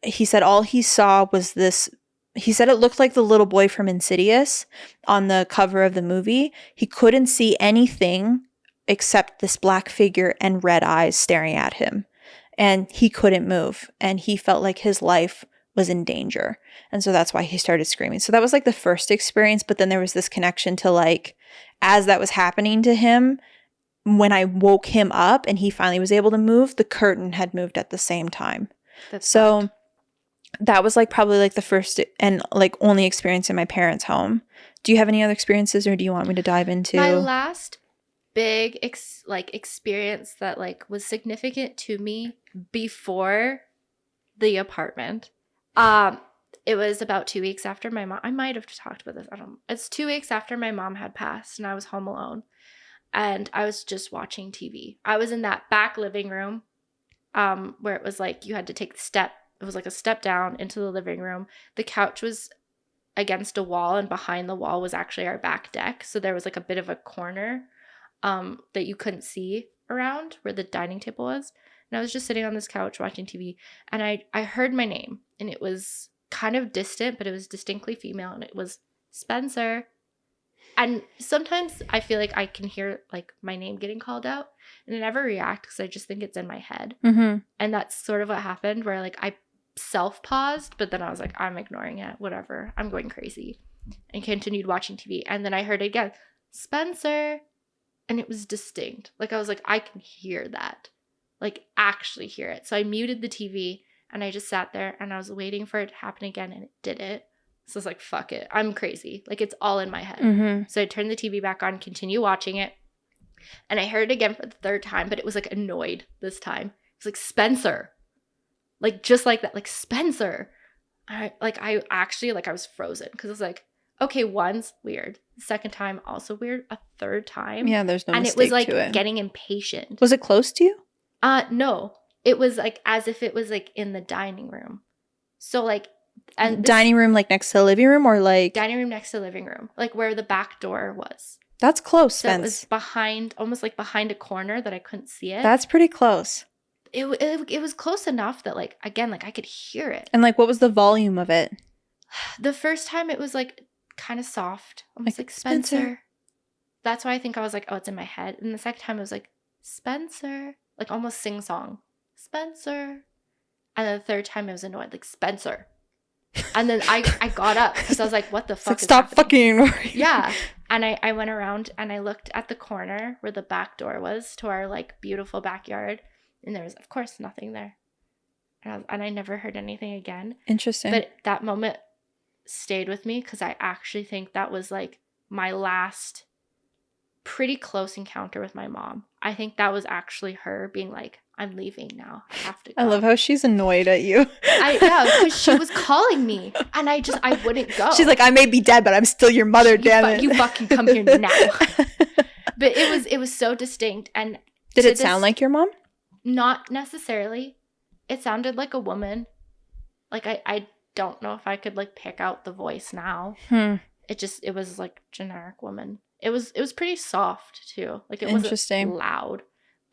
he said all he saw was this. He said it looked like the little boy from Insidious on the cover of the movie. He couldn't see anything except this black figure and red eyes staring at him. And he couldn't move. And he felt like his life was in danger. And so that's why he started screaming. So that was like the first experience. But then there was this connection to like, as that was happening to him, when I woke him up and he finally was able to move, the curtain had moved at the same time.
That's
so
fucked.
that was like probably like the first and like only experience in my parents' home. Do you have any other experiences, or do you want me to dive into?
My last big experience that like was significant to me before the apartment. It was about 2 weeks after my mom. I might have talked about this. It's 2 weeks after my mom had passed, and I was home alone, and I was just watching TV. I was in that back living room, where it was like you had to take the step. It was like a step down into the living room. The couch was against a wall, and behind the wall was actually our back deck. So there was like a bit of a corner, that you couldn't see around where the dining table was. And I was just sitting on this couch watching TV, and I heard my name, and it was kind of distant, but it was distinctly female, and it was Spencer. And sometimes I feel like I can hear like my name getting called out, and I never react because I just think it's in my head.
Mm-hmm.
And that's sort of what happened, where like I self-paused, but then I was like, I'm ignoring it. Whatever. I'm going crazy. And continued watching TV. And then I heard it again, Spencer. And it was distinct. Like, I was like, I can hear that. Like, actually hear it. So I muted the TV and I just sat there and I was waiting for it to happen again, and it didn't. So I was like, fuck it. I'm crazy. Like, it's all in my head.
Mm-hmm.
So I turned the TV back on, continue watching it. And I heard it again for the third time, but it was like annoyed this time. It was like, Spencer. Like, just like that. Like, Spencer. I was frozen because I was like, okay, once, weird. Second time, also weird. A third time.
Yeah, there's no
and
mistake
it was like
to it.
getting impatient.
Was it close to you?
No. It was like as if it was like in the dining room. So like, and
Dining room, like next to the living room, or like
dining room next to the living room, like where the back door was.
that's close,
So it
Spence.
was behind, almost like behind a corner that I couldn't see it.
That's pretty close.
It was close enough that like, again, like I could hear it.
And like, what was the volume of it?
The first time it was like kind of soft, almost like Spencer. That's why I think I was like, oh, it's in my head. And the second time it was like Spencer, like almost sing song, Spencer. And then the third time it was annoyed, like Spencer. And then I got up because I was like, what the
It's
fuck
like,
is
stop
happening?
fucking ignoring.
Yeah. And I went around and I looked at the corner where the back door was to our like beautiful backyard. And there was, of course, nothing there. And I never heard anything again.
Interesting.
But that moment stayed with me because I actually think that was like my last pretty close encounter with my mom. I think that was actually her being like, I'm leaving now. I have to go.
I love how she's annoyed at you.
Yeah, because she was calling me and I wouldn't go.
She's like, I may be dead, but I'm still your mother, damn it.
You fucking come here now. But it was so distinct. And
Did
to
it sound like your mom?
Not necessarily. It sounded like a woman. Like I don't know if I could like pick out the voice now. It was like generic woman. It was pretty soft too. Like it
Interesting.
wasn't loud.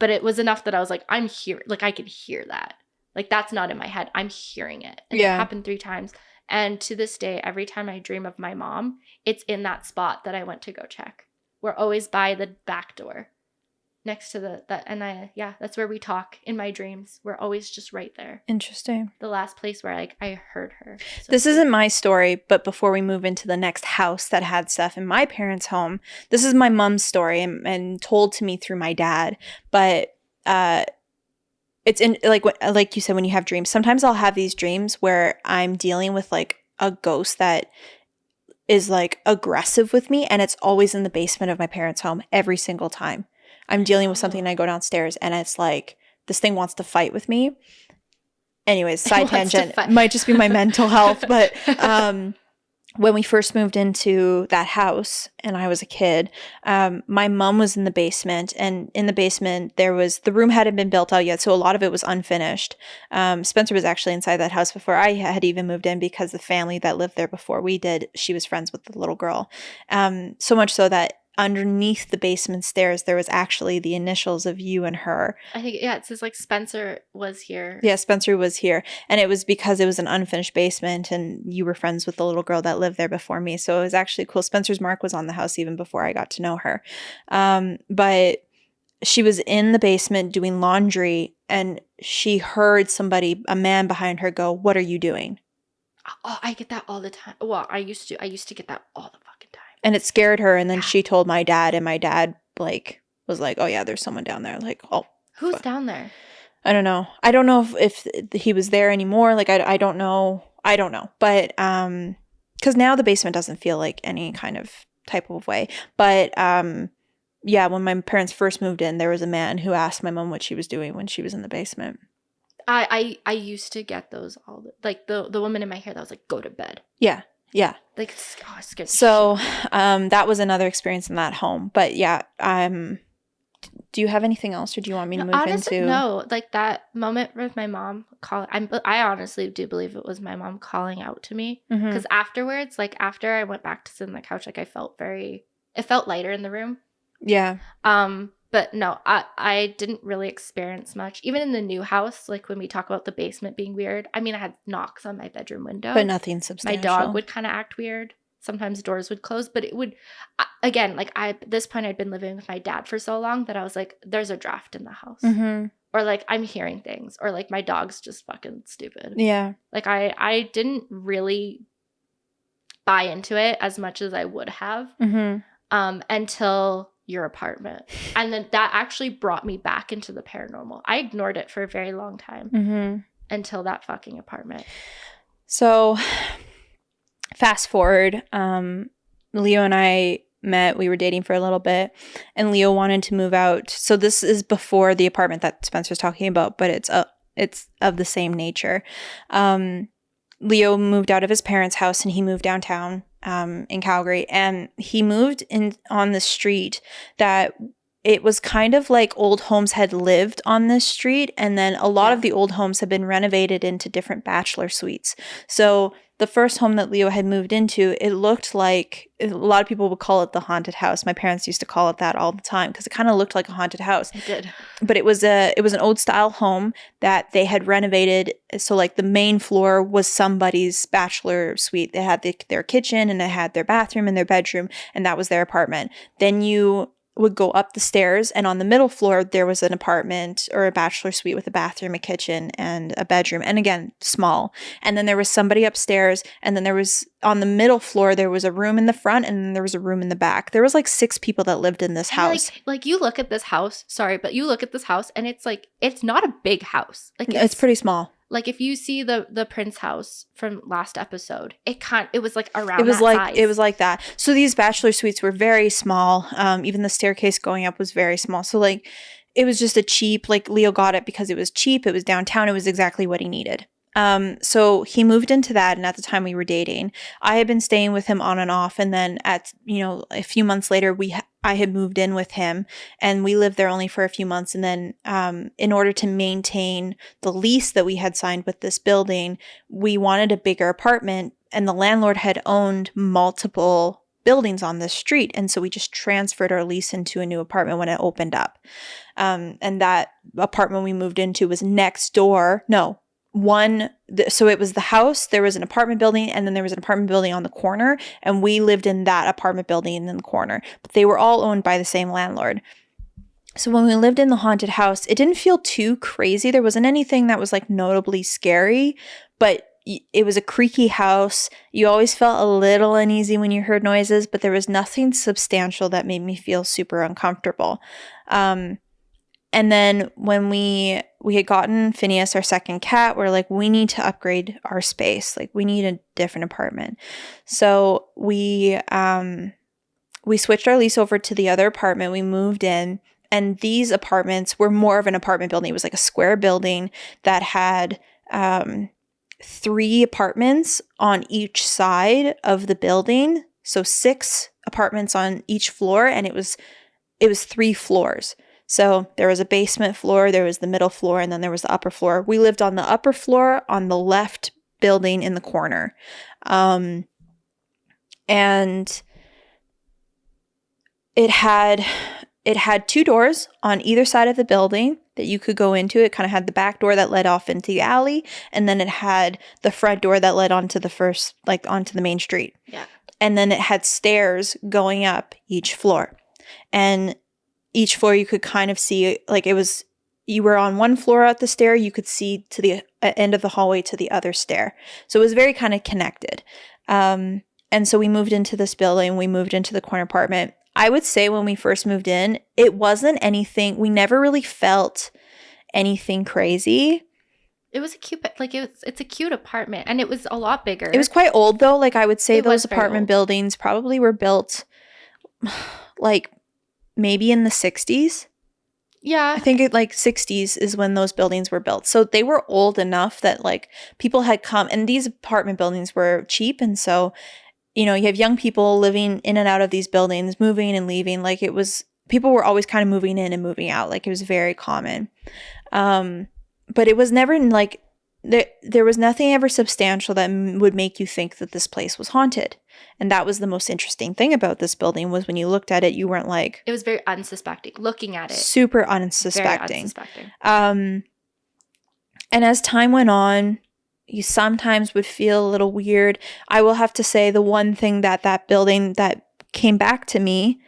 But it was enough that I was like, I'm here. Like I could hear that. Like that's not in my head. I'm hearing it. And
Yeah.
It happened 3 times. And to this day, every time I dream of my mom, it's in that spot that I went to go check. We're always by the back door. Next to that's where we talk in my dreams. We're always just right there.
Interesting.
The last place where like I heard her. So
This isn't my story, but before we move into the next house that had stuff in my parents' home, this is my mom's story and told to me through my dad. But it's in like you said, when you have dreams, sometimes I'll have these dreams where I'm dealing with like a ghost that is like aggressive with me, and it's always in the basement of my parents' home every single time. I'm dealing with something and I go downstairs and it's like this thing wants to fight with me. Anyways, side tangent. Might just be my mental health, but when we first moved into that house and I was a kid, my mom was in the basement, and in the basement the room hadn't been built out yet, so a lot of it was unfinished. Spencer was actually inside that house before I had even moved in, because the family that lived there before we did, she was friends with the little girl. So much so that underneath the basement stairs, there was actually the initials of you and her.
I think, yeah, it says like Spencer was here.
Yeah, Spencer was here. And it was because it was an unfinished basement and you were friends with the little girl that lived there before me. So it was actually cool. Spencer's mark was on the house even before I got to know her. But she was in the basement doing laundry and she heard a man behind her go, "What are you doing?"
Oh, I get that all the time. Well, I used to get that all the fucking time.
And it scared her. And then she told my dad, and my dad like was like, "Oh yeah, there's someone down there." Like, oh,
who's down there?
I don't know. I don't know if he was there anymore. Like, I don't know. I don't know. But because now the basement doesn't feel like any kind of type of way. But yeah, when my parents first moved in, there was a man who asked my mom what she was doing when she was in the basement.
I used to get those like the woman in my hair that was like, "Go to bed."
Yeah. Yeah.
Like, it scared the
So
shit out of me.
that was another experience in that home. But yeah, do you have anything else, or do you want me to move
honestly,
into?
No, like that moment with my mom calling. I honestly do believe it was my mom calling out to me,
Mhm.
because afterwards, like after I went back to sit on the couch, like it felt lighter in the room.
Yeah.
But no, I didn't really experience much. Even in the new house, like when we talk about the basement being weird, I mean, I had knocks on my bedroom window.
But nothing
My
substantial.
dog would kind of act weird. Sometimes doors would close, but it would, again, like at this point, I'd been living with my dad for so long that I was like, there's a draft in the house.
Mm-hmm.
or like I'm hearing things, or like my dog's just fucking stupid.
Yeah.
Like I didn't really buy into it as much as I would have until your apartment. And then that actually brought me back into the paranormal. I ignored it for a very long time until that fucking apartment.
So fast forward, Leo and I met. We were dating for a little bit, and Leo wanted to move out. So this is before the apartment that Spencer's talking about, but it's of the same nature. Leo moved out of his parents' house and he moved downtown in Calgary, and he moved in on the street that it was kind of like old homes had lived on this street, and then a lot of the old homes have been renovated into different bachelor suites. So the first home that Leo had moved into, it looked like, a lot of people would call it the haunted house. My parents used to call it that all the time because it kind of looked like a haunted house.
It did.
But it was an old style home that they had renovated. So like the main floor was somebody's bachelor suite. They had their kitchen, and it had their bathroom and their bedroom, and that was their apartment. Then you would go up the stairs, and on the middle floor there was an apartment or a bachelor suite with a bathroom, a kitchen, and a bedroom, and again small. And then there was somebody upstairs, and then there was on the middle floor there was a room in the front, and then there was a room in the back. There was like 6 people that lived in this house.
Like you look at this house, but you look at this house and it's like, it's not a big house. Like
it's pretty small.
Like if you see the Prince house from last episode, it was like around
it was
that
like
size.
It was like that. So these bachelor suites were very small. Even the staircase going up was very small. So like it was just a cheap, like Leo got it because it was cheap. It was downtown. It was exactly what he needed. So he moved into that, and at the time we were dating, I had been staying with him on and off, and then a few months later I had moved in with him, and we lived there only for a few months. And then in order to maintain the lease that we had signed with this building, we wanted a bigger apartment, and the landlord had owned multiple buildings on this street, and so we just transferred our lease into a new apartment when it opened up. And that apartment we moved into was next door. So it was the house, there was an apartment building, and then there was an apartment building on the corner, and we lived in that apartment building in the corner. But they were all owned by the same landlord. So when we lived in the haunted house, it didn't feel too crazy. There wasn't anything that was like notably scary, but it was a creaky house. You always felt a little uneasy when you heard noises, but there was nothing substantial that made me feel super uncomfortable. And then when we had gotten Phineas, our second cat, we're like, we need to upgrade our space. Like we need a different apartment. So we switched our lease over to the other apartment. We moved in, and these apartments were more of an apartment building. It was like a square building that had 3 apartments on each side of the building. So 6 apartments on each floor, and it was 3 floors. So there was a basement floor, there was the middle floor, and then there was the upper floor. We lived on the upper floor on the left building in the corner. And it had 2 doors on either side of the building that you could go into. It kind of had the back door that led off into the alley, and then it had the front door that led onto onto the main street.
Yeah.
And then it had stairs going up each floor. And each floor you could kind of see, like you were on one floor at the stair, you could see to the end of the hallway to the other stair. So it was very kind of connected. And so we moved into this building, we moved into the corner apartment. I would say when we first moved in, it wasn't anything, we never really felt anything crazy.
It was it's a cute apartment, and it was a lot bigger.
It was quite old though. Like I would say those apartment
old.
buildings probably were built like maybe in the 60s.
Yeah.
I think 60s is when those buildings were built. So they were old enough that like people had come, and these apartment buildings were cheap. And so, you have young people living in and out of these buildings, moving and leaving. Like people were always kind of moving in and moving out. Like it was very common. But it was never like, there was nothing ever substantial that would make you think that this place was haunted. And that was the most interesting thing about this building, was when you looked at it, you weren't like...
It was very unsuspecting. Looking at it.
Super unsuspecting.
Very unsuspecting.
And as time went on, you sometimes would feel a little weird. I will have to say the one thing that building that came back to me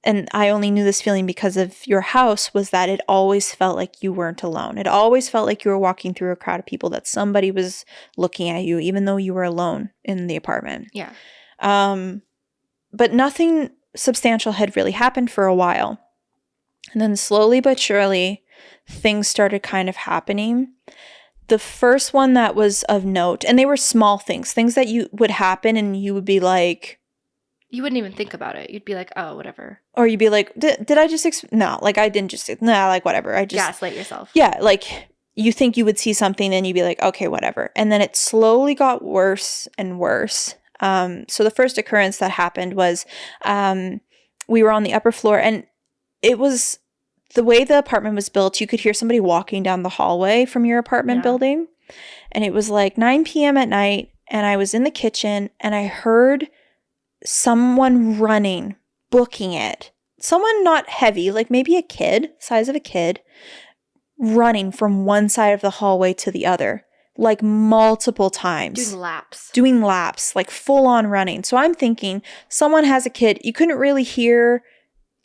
and I only knew this feeling because of your house, was that it always felt like you weren't alone. It always felt like you were walking through a crowd of people, that somebody was looking at you, even though you were alone in the apartment.
Yeah.
But nothing substantial had really happened for a while. And then slowly but surely, things started kind of happening. The first one that was of note, and they were small things that you would happen and you would be like,
You wouldn't even think about it. You'd be like, oh, whatever.
or you'd be like, did I just, no, like I didn't just, nah, like whatever. I just,
Gaslight yourself.
yeah, like you think you would see something and you'd be like, okay, whatever. And then it slowly got worse and worse. So the first occurrence that happened was we were on the upper floor, and it was the way the apartment was built. You could hear somebody walking down the hallway from your apartment building. And it was like 9 p.m. at night, and I was in the kitchen and I heard someone running, booking it. Someone not heavy, like maybe a kid, size of a kid, running from one side of the hallway to the other, like multiple times. Doing laps, like full on running. So I'm thinking someone has a kid. You couldn't really hear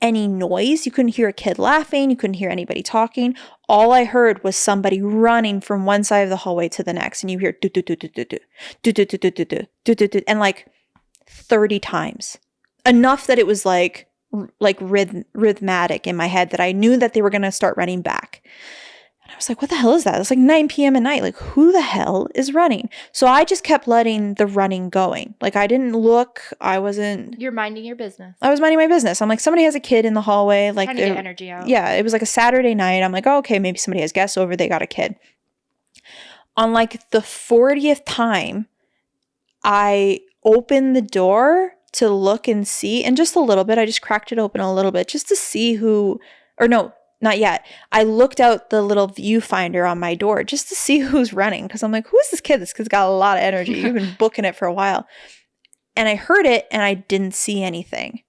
any noise. You couldn't hear a kid laughing. You couldn't hear anybody talking. All I heard was somebody running from one side of the hallway to the next. And you hear do do do do do do do do do do do do do do, and like 30 times. Enough that it was like rhythmatic in my head, that I knew that they were going to start running back. And I was like, what the hell is that? It's like 9 p.m. at night. Like, who the hell is running? So I just kept letting the running going. Like, I didn't look.
You're minding your business.
I was minding my business. I'm like, somebody has a kid in the hallway. Like,
trying to get energy out.
Yeah, it was like a Saturday night. I'm like, oh, okay, maybe somebody has guests over. They got a kid. On like the 40th time, I opened the door to look and see, and just a little bit. I just cracked it open a little bit just to see who, or no, not yet. I looked out the little viewfinder on my door just to see who's running, because I'm like, who is this kid? This kid's got a lot of energy. You've been booking it for a while. And I heard it and I didn't see anything.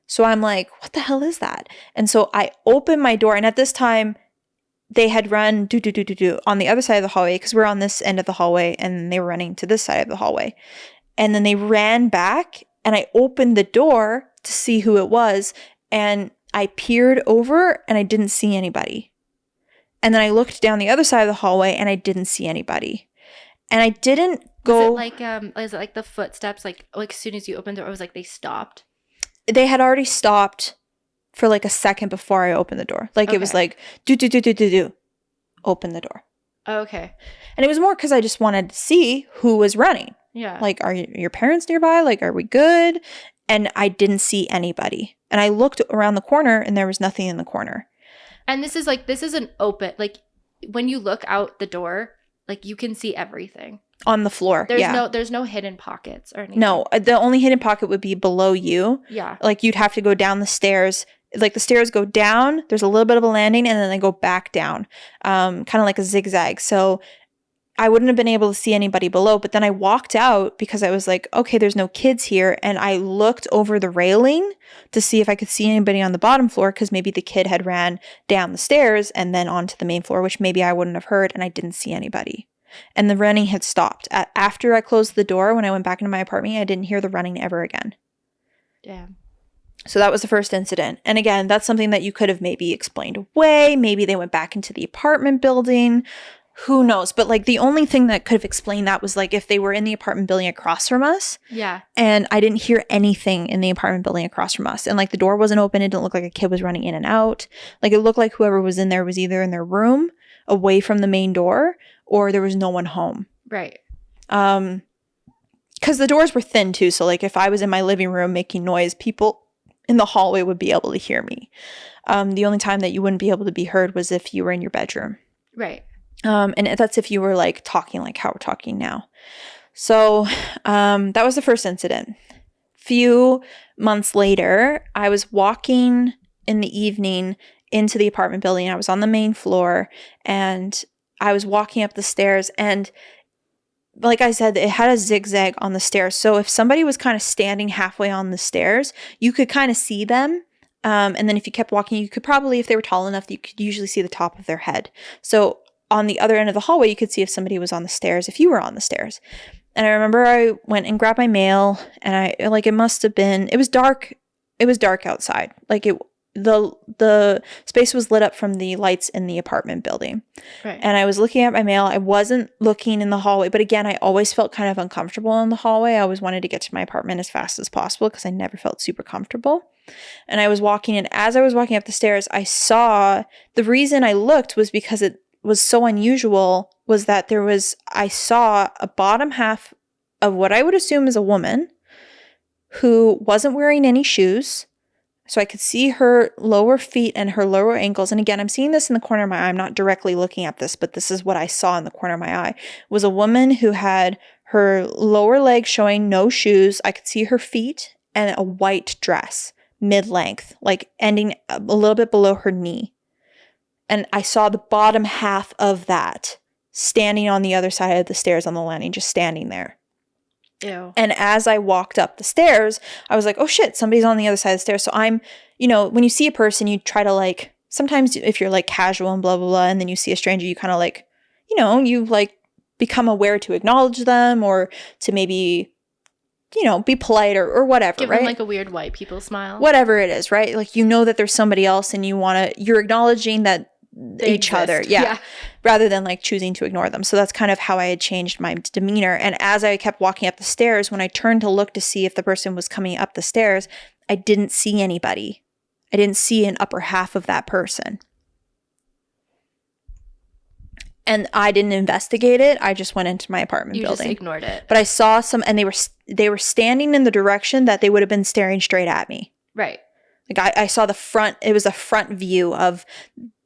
So I'm like, what the hell is that? And so I opened my door, and at this time, they had run on the other side of the hallway, because we're on this end of the hallway and they were running to this side of the hallway. And then they ran back, and I opened the door to see who it was, and I peered over and I didn't see anybody. And then I looked down the other side of the hallway and I didn't see anybody. And I didn't go.
Is it like the footsteps, like as soon as you opened the door, it was like they stopped?
They had already stopped for like a second before I opened the door. Like, okay. It was like, do, open the door.
Oh, okay.
And it was more because I just wanted to see who was running.
Yeah.
Like, are your parents nearby? Like, are we good? And I didn't see anybody. And I looked around the corner and there was nothing in the corner.
And this is an open, like when you look out the door, like you can see everything.
On the floor.
There's no hidden pockets or anything.
No, the only hidden pocket would be below you.
Yeah.
Like you'd have to go down the stairs. Like the stairs go down, there's a little bit of a landing, and then they go back down, kind of like a zigzag. So I wouldn't have been able to see anybody below. But then I walked out because I was like, okay, there's no kids here. And I looked over the railing to see if I could see anybody on the bottom floor, because maybe the kid had ran down the stairs and then onto the main floor, which maybe I wouldn't have heard, and I didn't see anybody. And the running had stopped. After I closed the door, when I went back into my apartment, I didn't hear the running ever again.
Damn.
So that was the first incident. And again, that's something that you could have maybe explained away. Maybe they went back into the apartment building. Who knows? But like the only thing that could have explained that was like if they were in the apartment building across from us.
Yeah.
And I didn't hear anything in the apartment building across from us. And like the door wasn't open. It didn't look like a kid was running in and out. Like it looked like whoever was in there was either in their room away from the main door, or there was no one home.
Right.
Because the doors were thin too. So like if I was in my living room making noise, people in the hallway would be able to hear me. The only time that you wouldn't be able to be heard was if you were in your bedroom.
Right.
And that's if you were like talking like how we're talking now. So that was the first incident. Few months later, I was walking in the evening into the apartment building. I was on the main floor and I was walking up the stairs, and like I said, it had a zigzag on the stairs. So if somebody was kind of standing halfway on the stairs, you could kind of see them. And then if you kept walking, you could probably, if they were tall enough, you could usually see the top of their head. So on the other end of the hallway, you could see if somebody was on the stairs, if you were on the stairs. And I remember I went and grabbed my mail, and it was dark it was dark outside. Like the space was lit up from the lights in the apartment building.
Right.
And I was looking at my mail. I wasn't looking in the hallway, but again, I always felt kind of uncomfortable in the hallway. I always wanted to get to my apartment as fast as possible because I never felt super comfortable. And I was walking, and as I was walking up the stairs, I saw, the reason I looked was because it was so unusual, was that I saw a bottom half of what I would assume is a woman who wasn't wearing any shoes. So I could see her lower feet and her lower ankles. And again, I'm seeing this in the corner of my eye. I'm not directly looking at this, but this is what I saw in the corner of my eye. Was a woman who had her lower leg showing no shoes. I could see her feet and a white dress, mid-length, like ending a little bit below her knee. And I saw the bottom half of that standing on the other side of the stairs on the landing, just standing there.
Ew.
And as I walked up the stairs, I was like, oh shit, somebody's on the other side of the stairs. So I'm, when you see a person, you try to like, sometimes if you're like casual and blah, blah, blah, and then you see a stranger, you kind of like, you like become aware to acknowledge them or to maybe, be polite or whatever,
Give
right?
them like a weird white people smile.
Whatever it is, right? Like, that there's somebody else and you're acknowledging that
They
each other.
exist.
Yeah. Rather than like choosing to ignore them. So that's kind of how I had changed my demeanor. And as I kept walking up the stairs, when I turned to look to see if the person was coming up the stairs, I didn't see anybody. I didn't see an upper half of that person. And I didn't investigate it. I just went into my apartment
You
building.
just ignored it.
But I saw some, and they were standing in the direction that they would have been staring straight at me.
Right.
Like I saw the front. It was a front view of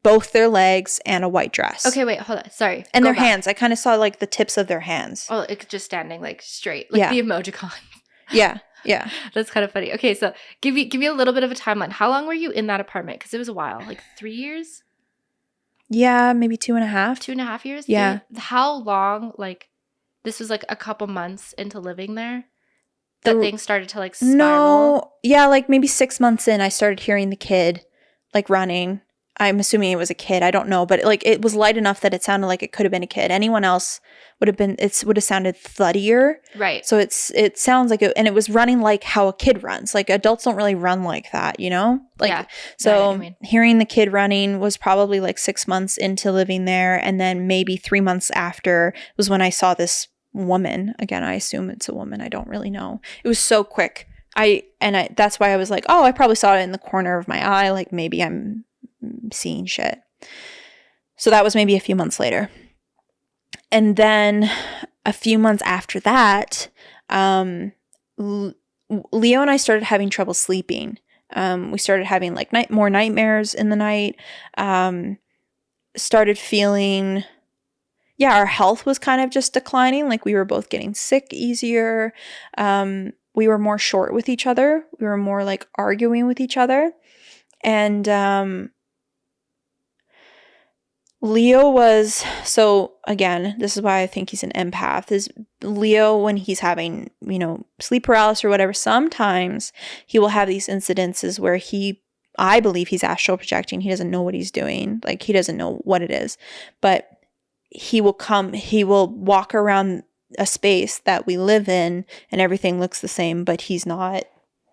both their legs and a white dress.
Okay, wait, hold on. Sorry.
And
Go
their
back.
hands. I kind of saw like the tips of their hands.
Oh, it's just standing like straight, like
Yeah.
the emojicon.
Yeah. Yeah.
That's kind of funny. Okay, so give me a little bit of a timeline. How long were you in that apartment? Because it was a while, like 3 years,
Yeah. Maybe 2.5.
2.5 years.
Yeah.
How long? Like this was like a couple months into living there that things started to like spiral.
No. Yeah. Like maybe 6 months in, I started hearing the kid like running. I'm assuming it was a kid. I don't know. But like it was light enough that it sounded like it could have been a kid. Anyone else would have sounded thuddier.
Right.
So it sounds like and it was running like how a kid runs. Like adults don't really run like that, Like
Yeah.
so
Yeah, I know what you mean.
hearing the kid running was probably like 6 months into living there, and then maybe 3 months after was when I saw this woman. Again, I assume it's a woman. I don't really know. It was so quick. That's why I was like, oh, I probably saw it in the corner of my eye. Like maybe I'm seeing shit. So that was maybe a few months later. And then a few months after that, Leo and I started having trouble sleeping. We started having like more nightmares in the night. Started feeling, our health was kind of just declining. Like we were both getting sick easier. We were more short with each other. We were more like arguing with each other. And Leo was, so again, this is why I think he's an empath, is Leo, when he's having, sleep paralysis or whatever, sometimes he will have these incidences where I believe he's astral projecting. He doesn't know what he's doing. Like he doesn't know what it is, but he will walk around a space that we live in and everything looks the same, but he's not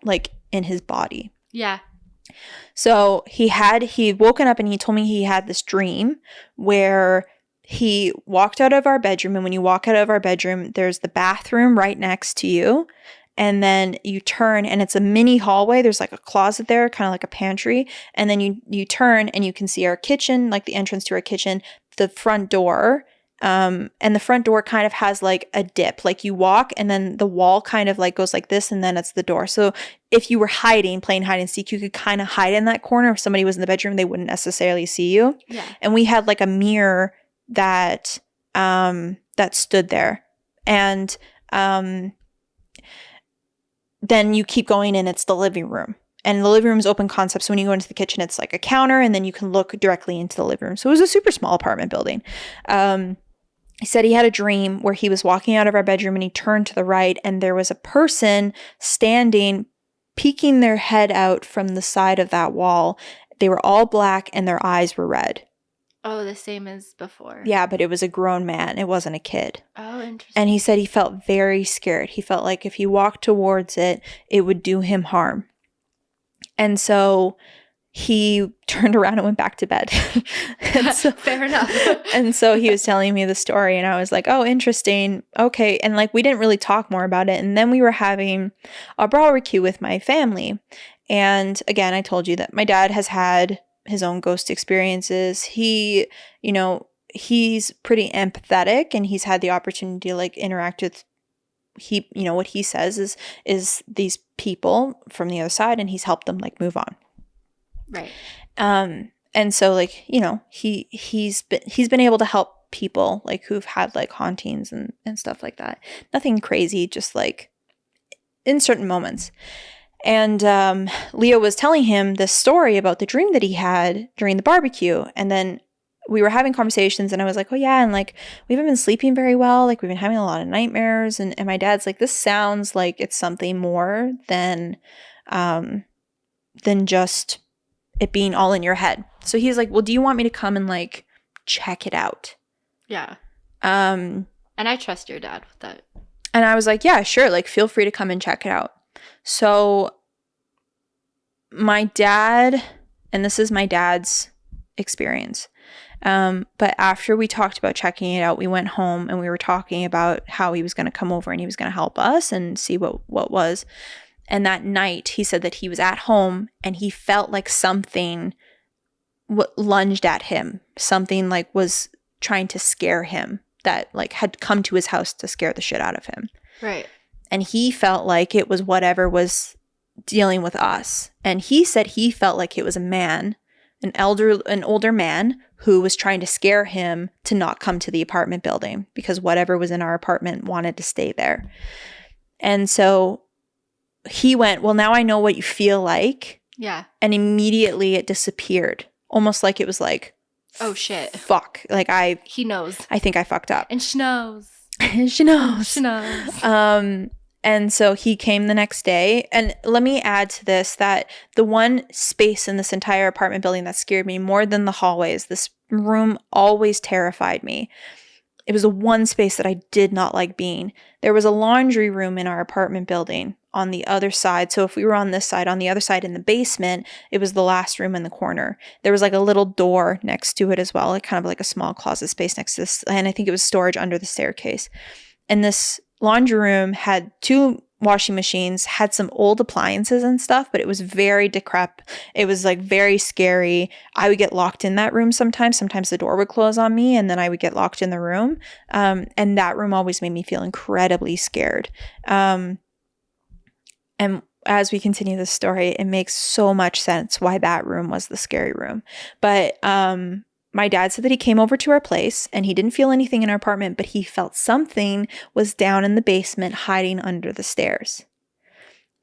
like in his body.
Yeah.
So he had woken up and he told me he had this dream where he walked out of our bedroom. And when you walk out of our bedroom, there's the bathroom right next to you. And then you turn and it's a mini hallway. There's like a closet there, kind of like a pantry. And then you turn and you can see our kitchen, like the entrance to our kitchen, the front door. And the front door kind of has like a dip, like you walk and then the wall kind of like goes like this and then it's the door. So if you were playing hide and seek, you could kind of hide in that corner. If somebody was in the bedroom, they wouldn't necessarily see you.
Yeah.
And we had like a mirror that stood there. And then you keep going and it's the living room. And the living room is open concept. So when you go into the kitchen, it's like a counter and then you can look directly into the living room. So it was a super small apartment building. He said he had a dream where he was walking out of our bedroom and he turned to the right and there was a person standing, peeking their head out from the side of that wall. They were all black and their eyes were red.
Oh, the same as before.
Yeah, but it was a grown man. It wasn't a kid.
Oh, interesting.
And he said he felt very scared. He felt like if he walked towards it, it would do him harm. And so he turned around and went back to bed. And so,
Fair enough.
and so he was telling me the story, and I was like, oh, interesting. Okay. And like, we didn't really talk more about it. And then we were having a barbecue with my family. And again, I told you that my dad has had his own ghost experiences. He, he's pretty empathetic, and he's had the opportunity to like interact with what he says is these people from the other side, and he's helped them like move on.
Right.
And so like, he's been able to help people like who've had like hauntings and stuff like that. Nothing crazy, just like in certain moments. And Leo was telling him this story about the dream that he had during the barbecue. And then we were having conversations, and I was like, oh yeah, and like we haven't been sleeping very well. Like we've been having a lot of nightmares. And my dad's like, this sounds like it's something more than just it being all in your head. So he's like, well, do you want me to come and like check it out?
Yeah.
And
I trust your dad with that.
And I was like, yeah, sure. Like, feel free to come and check it out. So my dad, and this is my dad's experience. But after we talked about checking it out, we went home and we were talking about how he was going to come over and he was going to help us and see what was. And that night, he said that he was at home and he felt like something lunged at him. Something like was trying to scare him, that like had come to his house to scare the shit out of him.
Right.
And he felt like it was whatever was dealing with us. And he said he felt like it was a man, an older man who was trying to scare him to not come to the apartment building because whatever was in our apartment wanted to stay there. And so he went, well, now I know what you feel like.
Yeah.
And immediately it disappeared. Almost like it was like,
oh shit.
Fuck. Like
he knows.
I think I fucked up.
And she knows.
She knows.
She knows.
And so he came the next day. And let me add to this that the one space in this entire apartment building that scared me more than the hallways, this room always terrified me. It was the one space that I did not like being. There was a laundry room in our apartment building on the other side. So if we were on this side, on the other side in the basement, it was the last room in the corner. There was like a little door next to it as well, like kind of like a small closet space next to this. And I think it was storage under the staircase. And this laundry room had 2 washing machines, had some old appliances and stuff, but it was very decrepit. It was like very scary. I would get locked in that room sometimes. Sometimes the door would close on me and then I would get locked in the room. And that room always made me feel incredibly scared. And as we continue the story, it makes so much sense why that room was the scary room. But my dad said that he came over to our place and he didn't feel anything in our apartment, but he felt something was down in the basement hiding under the stairs.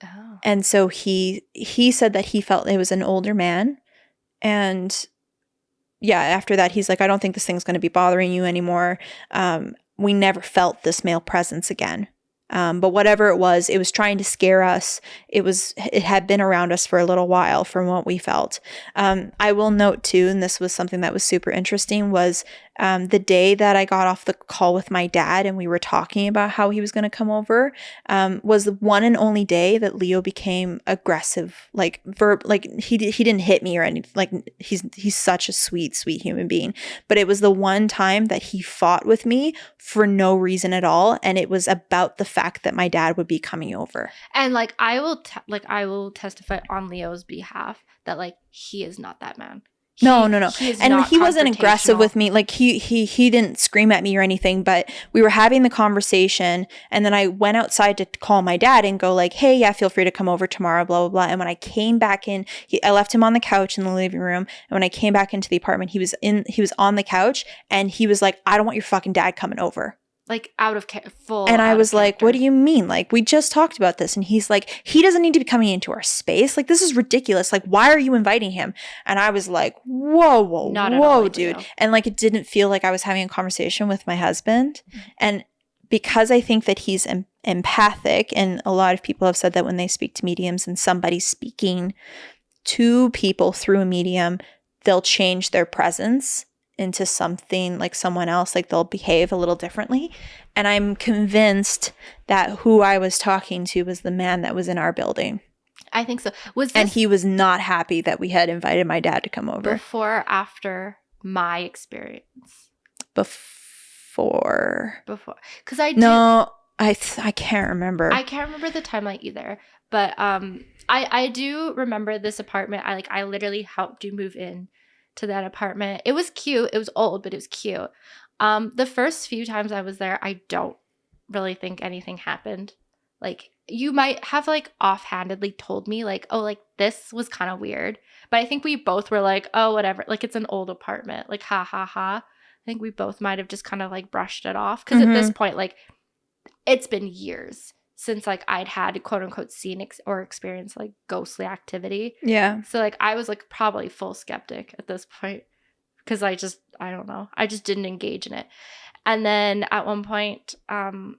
Oh.
And so he said that he felt it was an older man. And yeah, after that, he's like, I don't think this thing's going to be bothering you anymore. We never felt this male presence again. But whatever it was trying to scare us. It had been around us for a little while from what we felt. I will note too, and this was something that was super interesting, was the day that I got off the call with my dad and we were talking about how he was going to come over, was the one and only day that Leo became aggressive, like he didn't hit me or anything. Like he's such a sweet human being, but it was the one time that he fought with me for no reason at all. And it was about the fact that my dad would be coming over.
And like, I will testify on Leo's behalf that like, he is not that man.
No.
He
And he wasn't aggressive with me. Like he didn't scream at me or anything, but we were having the conversation and then I went outside to call my dad and go like, hey, yeah, feel free to come over tomorrow, blah, blah, blah. And when I came back in, I left him on the couch in the living room. And when I came back into the apartment, he was on the couch and he was like, I don't want your fucking dad coming over.
Like out of full.
And I was like, what do you mean? Like, we just talked about this. And he's like, he doesn't need to be coming into our space. Like, this is ridiculous. Like, why are you inviting him? And I was like, whoa,
Not at all,
dude.
Leo.
And like, it didn't feel like I was having a conversation with my husband. And because I think that he's empathic, and a lot of people have said that when they speak to mediums and somebody's speaking to people through a medium, they'll change their presence into something like someone else, like they'll behave a little differently. And I'm convinced that who I was talking to was the man that was in our building.
I think so. Was
And
this
he was not happy that we had invited my dad to come over.
before or after my experience?
Before.
Because
No, I can't remember.
I can't remember the timeline either. But I do remember this apartment. I literally helped you move in to that apartment. It was cute. It was old, but it was cute. The first few times I was there, I don't really think anything happened. Like, you might have like offhandedly told me like, oh, like this was kind of weird. But I think we both were like, oh, whatever. Like, it's an old apartment. Like, ha ha ha. I think we both might have just kind of like brushed it off. Because at this point, like, it's been years since like I'd had quote unquote seen or experienced like ghostly activity.
Yeah.
So like I was like probably full skeptic at this point because I don't know. I just didn't engage in it. And then at one point,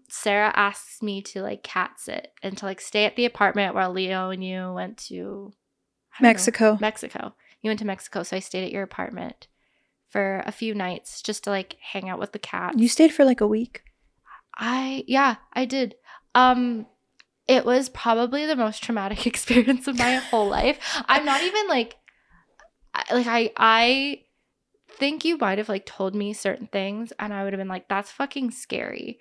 Sarah asks me to like cat sit and to like stay at the apartment while Leo and you went to
Mexico.
Mexico. You went to Mexico, so I stayed at your apartment for a few nights just to like hang out with the cats.
You stayed for like a week. I
did. It was probably the most traumatic experience of my whole life. I'm not even like I think you might have like told me certain things and I would have been like, that's fucking scary.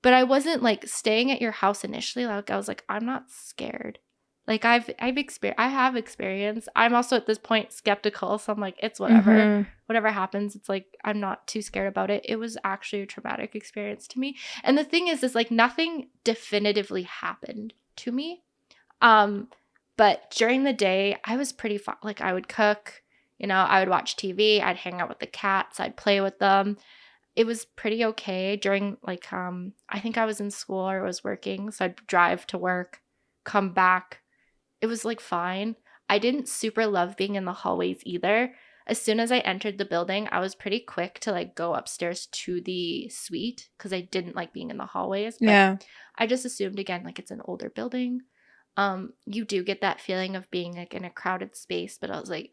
But I wasn't like staying at your house initially. Like I was like, I'm not scared. Like I have experience. I'm also at this point skeptical. So I'm like, it's whatever.
Mhm.
Whatever happens, it's like, I'm not too scared about it. It was actually a traumatic experience to me. And the thing is like nothing definitively happened to me. But during the day, I was pretty fun. Like I would cook, I would watch TV. I'd hang out with the cats. I'd play with them. It was pretty okay during like, I think I was in school or was working. So I'd drive to work, come back. It was like fine. I didn't super love being in the hallways either. As soon as I entered the building, I was pretty quick to like go upstairs to the suite because I didn't like being in the hallways. But
Yeah.
I just assumed again, like it's an older building. You do get that feeling of being like in a crowded space, but I was like,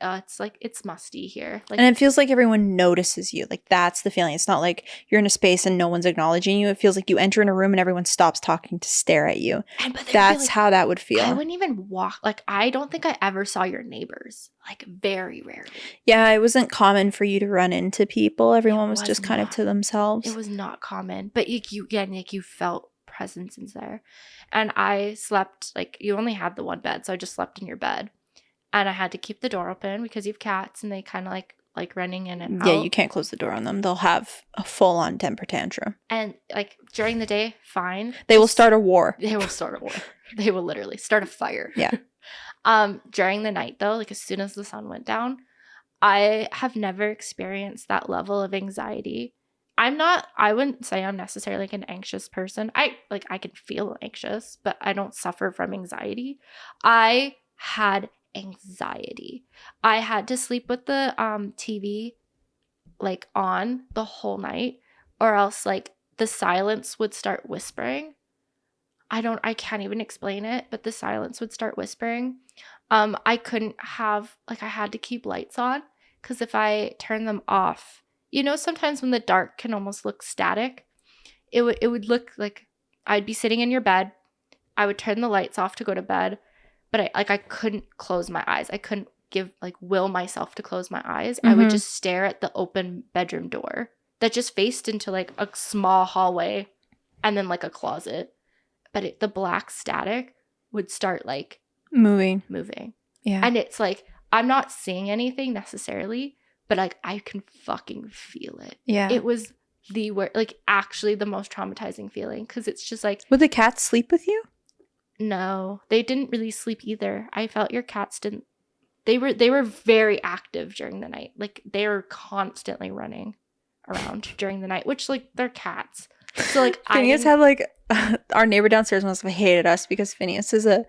it's musty here. Like,
And it feels like everyone notices you. Like that's the feeling. It's not like you're in a space and no one's acknowledging you. It feels like you enter in a room and everyone stops talking to stare at you.
but
That's how that would feel.
I wouldn't even walk. Like, I don't think I ever saw your neighbors. Like, very rarely.
Yeah, it wasn't common for you to run into people. Everyone was just kind of
not.
to themselves.
It was not common. But you felt presence in there. And I slept, like, you only had the one bed, so I just slept in your bed. And I had to keep the door open because you have cats and they kind of like running in and out.
Yeah, you can't close the door on them. They'll have a full-on temper tantrum.
And like during the day, fine.
They will start a war.
They will start a war. They will literally start a fire.
Yeah.
During the night though, like as soon as the sun went down, I have never experienced that level of anxiety. I wouldn't say I'm necessarily like an anxious person. I can feel anxious, but I don't suffer from anxiety. I had anxiety. I had to sleep with the TV like on the whole night, or else like the silence would start whispering. I can't even explain it, but the silence would start whispering. I couldn't have, like, I had to keep lights on because if I turn them off, sometimes when the dark can almost look static, it would look like I'd be sitting in your bed. I would turn the lights off to go to bed, but I couldn't close my eyes. I couldn't will myself to close my eyes. I would just stare at the open bedroom door that just faced into like a small hallway and then like a closet. But the black static would start like moving.
Yeah.
And it's like, I'm not seeing anything necessarily, but like I can fucking feel it.
Yeah.
It was actually the most traumatizing feeling because it's just like.
Would the cats sleep with you?
No, they didn't really sleep either. I felt your cats didn't. They were very active during the night. Like they were constantly running around during the night, which like they're cats. So like
Phineas had like our neighbor downstairs must have hated us because Phineas is a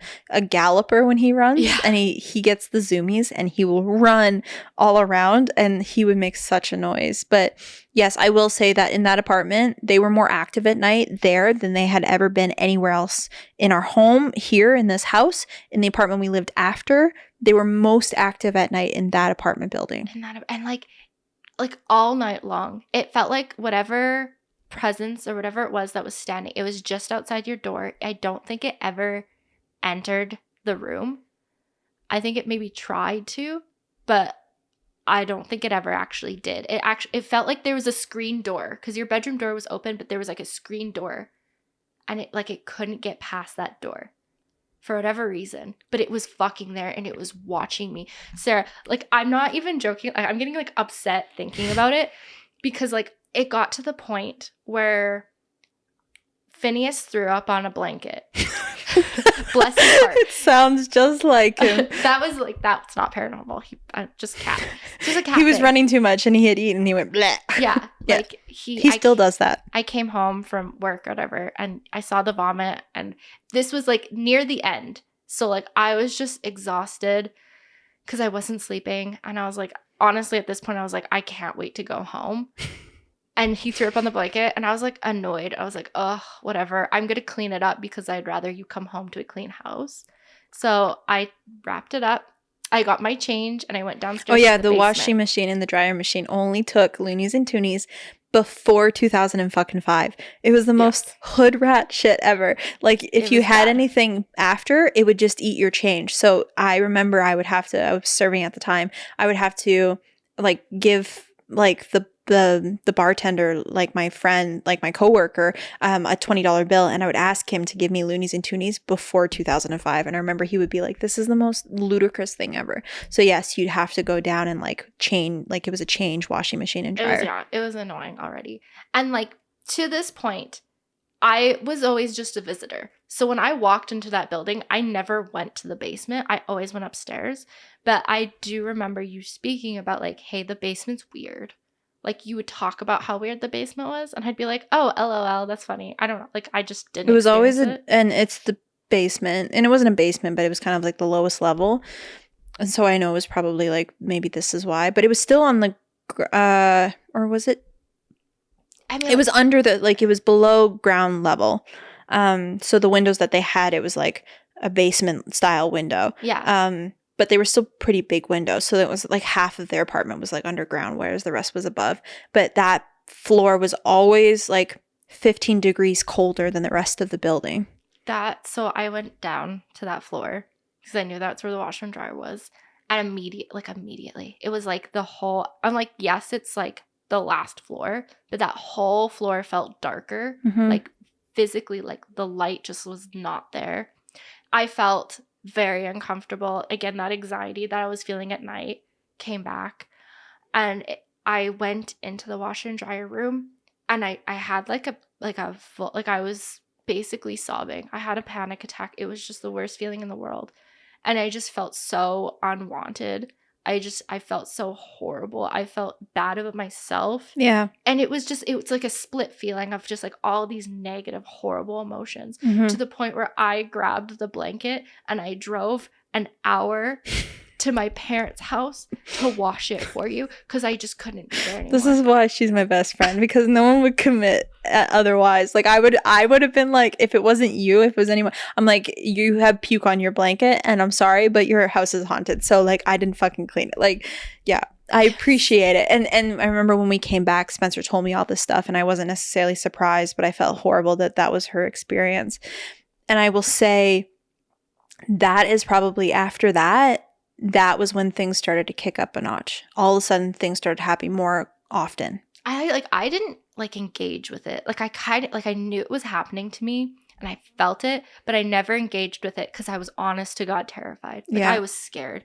galloper when he runs.
Yeah.
And he gets the zoomies and he will run all around and he would make such a noise. But yes, I will say that in that apartment, they were more active at night there than they had ever been anywhere else in our home here in this house. In the apartment we lived after, they were most active at night in that apartment building.
And like all night long, it felt like whatever presence or whatever it was that was standing, it was just outside your door. I don't think it ever entered the room. I think it maybe tried to, but I don't think it ever actually did. It felt like there was a screen door because your bedroom door was open, but there was like a screen door, and it couldn't get past that door for whatever reason. But it was fucking there and it was watching me. Sarah, like, I'm not even joking. I'm getting like upset thinking about it because like it got to the point where Phineas threw up on a blanket. Bless his heart.
It sounds just like him.
That's not paranormal. Just cat. Just a cat.
He was
thing.
running too much and he had eaten and he went bleh.
Yeah.
Yeah.
Like
He still does that.
I came home from work or whatever and I saw the vomit, and this was like near the end. So like I was just exhausted because I wasn't sleeping, and I was like, honestly at this point I was like, I can't wait to go home. And he threw up on the blanket and I was like annoyed. I was like, ugh, whatever. I'm going to clean it up because I'd rather you come home to a clean house. So I wrapped it up. I got my change and I went downstairs.
Oh, yeah.
to
The
basement.
washing machine and the dryer machine only took loonies and toonies before 2005. It was the most hood rat shit ever. Like, if you had anything after, it would just eat your change. So I remember I was serving at the time. I would have to like give like the bartender, like my friend, like my coworker, a $20 bill, and I would ask him to give me loonies and toonies before 2005. And I remember he would be like, this is the most ludicrous thing ever. So yes, you'd have to go down and like it was a change washing machine and dryer.
It was annoying already. And like to this point, I was always just a visitor. So when I walked into that building, I never went to the basement. I always went upstairs. But I do remember you speaking about like, hey, the basement's weird. Like, you would talk about how weird the basement was, and I'd be like, oh, LOL, that's funny. I don't know. Like, I just didn't.
It was always
it.
And it's the basement. And it wasn't a basement, but it was kind of like the lowest level. And so I know it was probably like, maybe this is why. But it was still on the, or was it? I mean, it was under it was below ground level. So the windows that they had, it was like a basement style window.
Yeah.
But they were still pretty big windows. So it was like half of their apartment was like underground, whereas the rest was above. But that floor was always like 15 degrees colder than the rest of the building.
So I went down to that floor because I knew that's where the washer and dryer was. And immediately, it was like I'm like, yes, it's like the last floor, but that whole floor felt darker.
Mm-hmm.
Like physically, like the light just was not there. I felt very uncomfortable. Again, that anxiety that I was feeling at night came back, I went into the washer and dryer room, and I had I was basically sobbing. I had a panic attack. It was just the worst feeling in the world, and I just felt so unwanted. I felt so horrible. I felt bad about myself.
Yeah.
And it was like a split feeling of just like all these negative, horrible emotions,
Mm-hmm.
to the point where I grabbed the blanket and I drove an hour to my parents' house to wash it for you because I just couldn't be there anymore.
This is why she's my best friend, because no one would commit otherwise. Like I would have been like, if it wasn't you, if it was anyone, I'm like, you have puke on your blanket and I'm sorry, but your house is haunted. So like, I didn't fucking clean it. Like, yeah, I appreciate it. And I remember when we came back, Spencer told me all this stuff and I wasn't necessarily surprised, but I felt horrible that was her experience. And I will say that is probably after that was when things started to kick up a notch. All of a sudden, things started happening more often.
I didn't like engage with it. Like I knew it was happening to me and I felt it, but I never engaged with it because I was honest to God terrified. Like I was scared.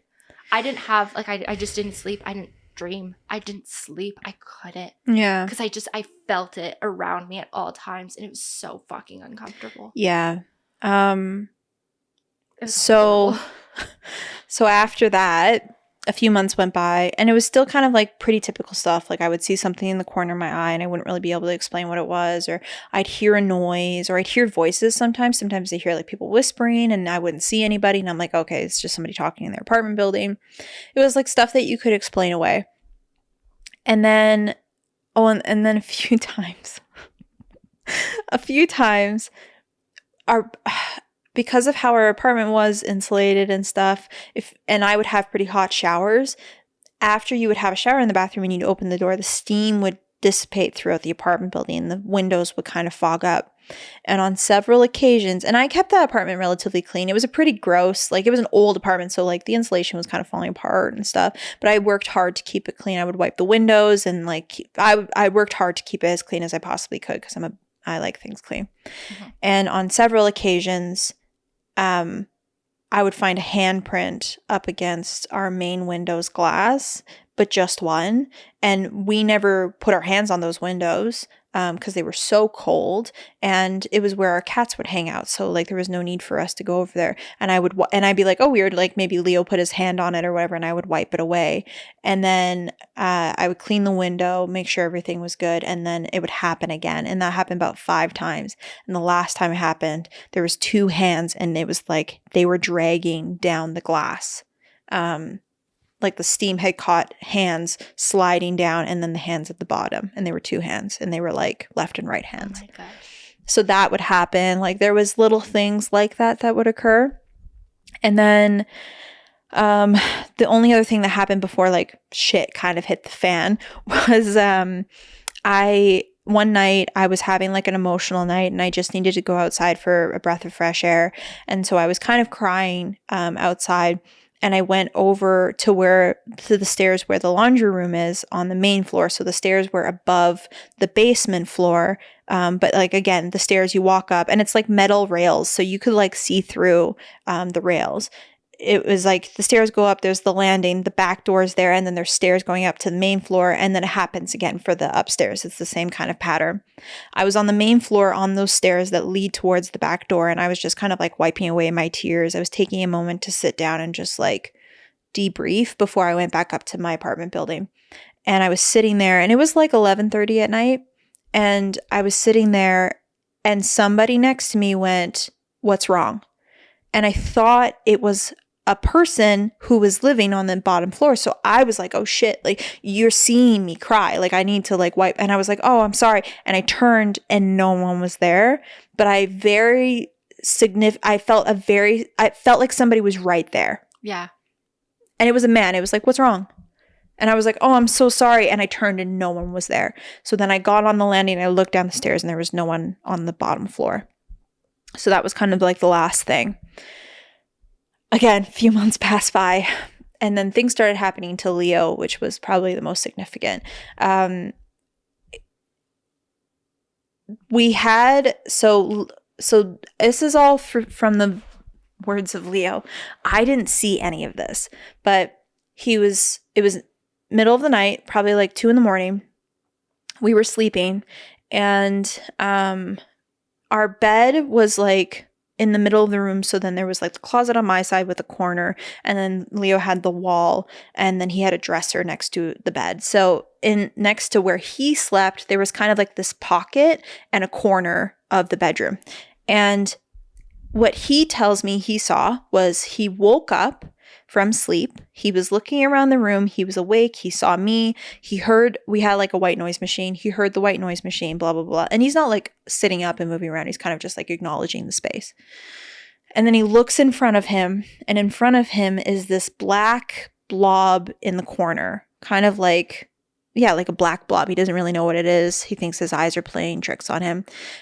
I didn't have I just didn't sleep. I didn't dream. I didn't sleep. I couldn't.
Yeah.
Because I felt it around me at all times and it was so fucking uncomfortable.
Yeah.
So
So after that, a few months went by and it was still kind of like pretty typical stuff. Like I would see something in the corner of my eye and I wouldn't really be able to explain what it was, or I'd hear a noise, or I'd hear voices sometimes. Sometimes I hear like people whispering and I wouldn't see anybody. And I'm like, okay, it's just somebody talking in their apartment building. It was like stuff that you could explain away. And then, and then a few times, because of how our apartment was insulated and stuff, and I would have pretty hot showers, after you would have a shower in the bathroom and you'd open the door, the steam would dissipate throughout the apartment building and the windows would kind of fog up. And on several occasions, and I kept that apartment relatively clean. It was a pretty gross, like it was an old apartment, so like the insulation was kind of falling apart and stuff. But I worked hard to keep it clean. I would wipe the windows and like I worked hard to keep it as clean as I possibly could because I like things clean. And on several occasions, I would find a handprint up against our main window's glass, but just one. And we never put our hands on those windows because they were so cold, and it was where our cats would hang out. So like there was no need for us to go over there. And I'd be like, oh, weird, like maybe Leo put his hand on it or whatever, and I would wipe it away. And then I would clean the window, make sure everything was good, and then it would happen again. And that happened about 5 times. And the last time it happened, there was 2 hands, and it was like they were dragging down the glass. Like the steam had caught hands sliding down, and then the hands at the bottom, and they were 2 hands, and they were like left and right hands.
Oh my gosh.
So that would happen. Like there was little things like that would occur. And then the only other thing that happened before like shit kind of hit the fan was one night I was having like an emotional night, and I just needed to go outside for a breath of fresh air. And so I was kind of crying outside. And I went over to the stairs where the laundry room is on the main floor. So the stairs were above the basement floor. But like, again, the stairs you walk up, and it's like metal rails. So you could like see through the rails. It was like the stairs go up, there's the landing, the back door is there, and then there's stairs going up to the main floor, and then it happens again for the upstairs. It's the same kind of pattern. I was on the main floor on those stairs that lead towards the back door, and I was just kind of like wiping away my tears. I was taking a moment to sit down and just like debrief before I went back up to my apartment building. And I was sitting there, and it was like 11:30 at night, and I was sitting there, and somebody next to me went, "What's wrong?" And I thought it was a person who was living on the bottom floor. So I was like, oh shit, like you're seeing me cry. Like I need to like wipe. And I was like, oh, I'm sorry. And I turned and no one was there. But I felt like somebody was right there.
Yeah.
And it was a man. It was like, what's wrong? And I was like, oh, I'm so sorry. And I turned and no one was there. So then I got on the landing and I looked down the stairs and there was no one on the bottom floor. So that was kind of like the last thing. Again, a few months passed by, and then things started happening to Leo, which was probably the most significant. We had, so this is all from the words of Leo. I didn't see any of this, but it was middle of the night, probably like 2 a.m. We were sleeping, and our bed was like in the middle of the room. So then there was like the closet on my side with a corner, and then Leo had the wall, and then he had a dresser next to the bed. So next to where he slept, there was kind of like this pocket and a corner of the bedroom. And what he tells me he saw was he woke up from sleep. He was looking around the room. He was awake. He saw me. He heard, we had like a white noise machine. He heard the white noise machine, blah, blah, blah. And he's not like sitting up and moving around. He's kind of just like acknowledging the space. And then he looks in front of him, and in front of him is this black blob in the corner, kind of like, yeah, like a black blob. He doesn't really know what it is. He thinks his eyes are playing tricks on him.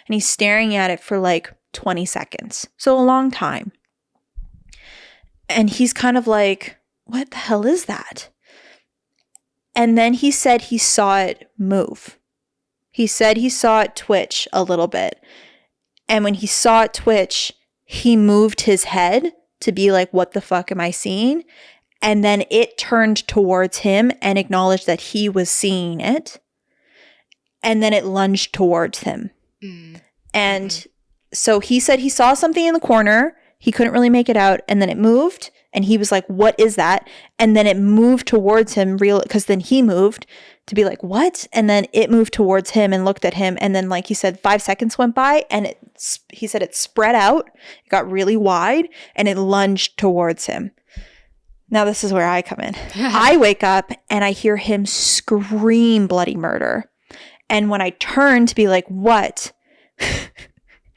And he's staring at it for like 20 seconds. So a long time. And he's kind of like, what the hell is that? And then he said he saw it move. He said he saw it twitch a little bit. And when he saw it twitch, he moved his head to be like, what the fuck am I seeing? And then it turned towards him and acknowledged that he was seeing it. And then it lunged towards him. And so he said he saw something in the corner. He couldn't really make it out. And then it moved. And he was like, what is that? And then it moved towards him because then he moved to be like, what? And then it moved towards him and looked at him. And then, like he said, 5 seconds went by, and he said it spread out. It got really wide, and it lunged towards him. Now this is where I come in. I wake up and I hear him scream bloody murder. And when I turn to be like, what?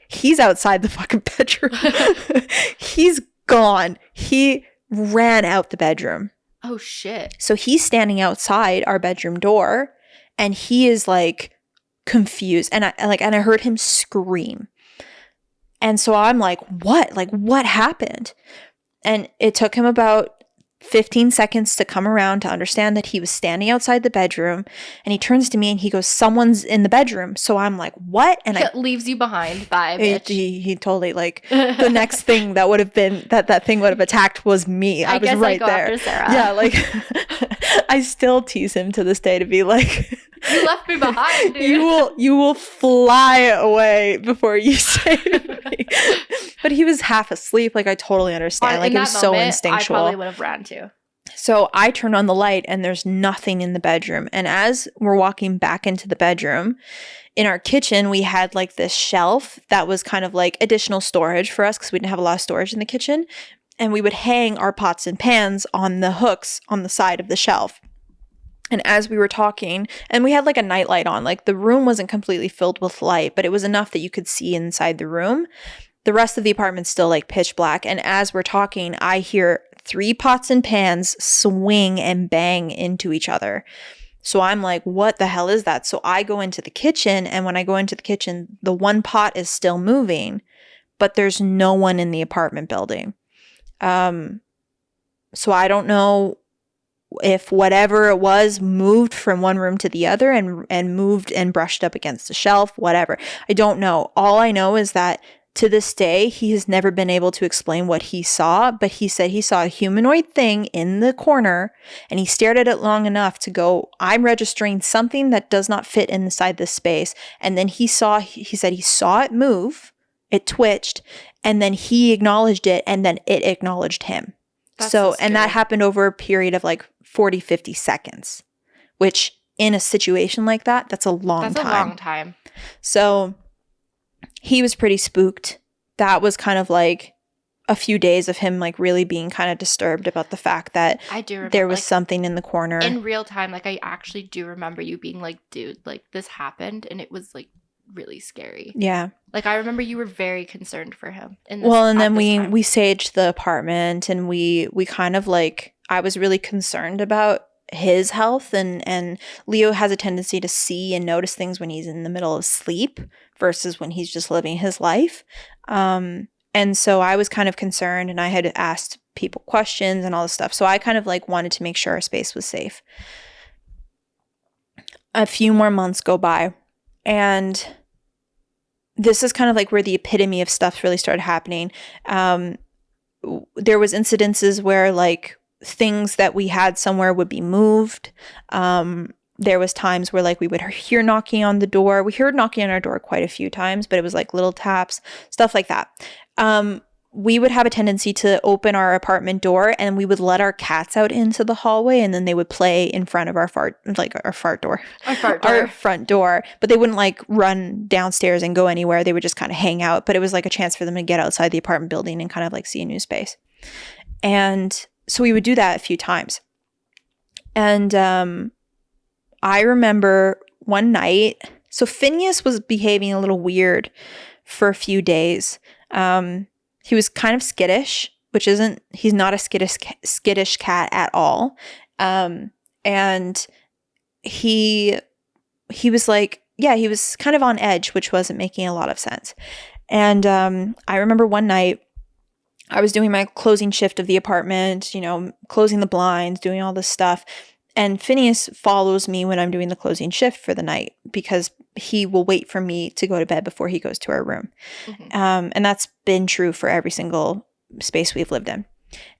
He's outside the fucking bedroom. He's gone. He ran out the bedroom.
Oh shit.
So he's standing outside our bedroom door, and he is like confused. And I heard him scream. And so I'm like, what? Like, what happened? And it took him about 15 seconds to come around to understand that he was standing outside the bedroom. And he turns to me and he goes, someone's in the bedroom. So I'm like, what? And
It leaves you behind. Bye, bitch.
he totally, like, the next thing that would have been, that thing would have attacked was me. I was
guess
right
I go
there.
after Sarah.
Yeah, like, I still tease him to this day to be like,
You left me behind, dude.
you will fly away before you save me. But he was half asleep. Like, I totally understand. Like,
In
it was
that
so
moment,
instinctual.
I probably would have ran too.
So I turn on the light and there's nothing in the bedroom. And as we're walking back into the bedroom, in our kitchen, we had like this shelf that was kind of like additional storage for us because we didn't have a lot of storage in the kitchen. And we would hang our pots and pans on the hooks on the side of the shelf. And as we were talking, and we had like a nightlight on, like the room wasn't completely filled with light, but it was enough that you could see inside the room. The rest of the apartment's still like pitch black. And as we're talking, I hear 3 pots and pans swing and bang into each other. So I'm like, what the hell is that? So I go into the kitchen, and when I go into the kitchen, the one pot is still moving, but there's no one in the apartment building. So I don't know if whatever it was moved from one room to the other and moved and brushed up against the shelf, whatever. I don't know. All I know is that to this day, he has never been able to explain what he saw, but he said he saw a humanoid thing in the corner and he stared at it long enough to go, I'm registering something that does not fit inside this space. And then he said he saw it move, it twitched, and then he acknowledged it, and then it acknowledged him. And that happened over a period of like 40, 50 seconds, which in a situation like that, that's a long time.
That's a long time.
So he was pretty spooked. That was kind of like a few days of him like really being kind of disturbed about the fact that
I do remember,
there was
like,
something in the corner.
in real time. Like, I actually do remember you being like, dude, like this happened, and it was like really scary.
Yeah.
Like, I remember you were very concerned for him.
And then we saged the apartment, and we kind of like, I was really concerned about his health, and Leo has a tendency to see and notice things when he's in the middle of sleep versus when he's just living his life. And so I was kind of concerned, and I had asked people questions and all this stuff. So I kind of like wanted to make sure our space was safe. A few more months go by, and this is kind of like where the epitome of stuff really started happening. There was incidences where like things that we had somewhere would be moved. There was times where like we would hear knocking on the door. We heard knocking on our door quite a few times, but it was like little taps, stuff like that. We would have a tendency to open our apartment door, and we would let our cats out into the hallway, and then they would play in front of our front door, but they wouldn't like run downstairs and go anywhere. They would just kind of hang out, but it was like a chance for them to get outside the apartment building and kind of like see a new space. And so we would do that a few times. And I remember one night, so Phineas was behaving a little weird for a few days. He was kind of skittish, he's not a skittish cat at all. And he was like, yeah, he was kind of on edge, which wasn't making a lot of sense. And I remember one night I was doing my closing shift of the apartment, closing the blinds, doing all this stuff. And Phineas follows me when I'm doing the closing shift for the night because he will wait for me to go to bed before he goes to our room. Mm-hmm. And that's been true for every single space we've lived in.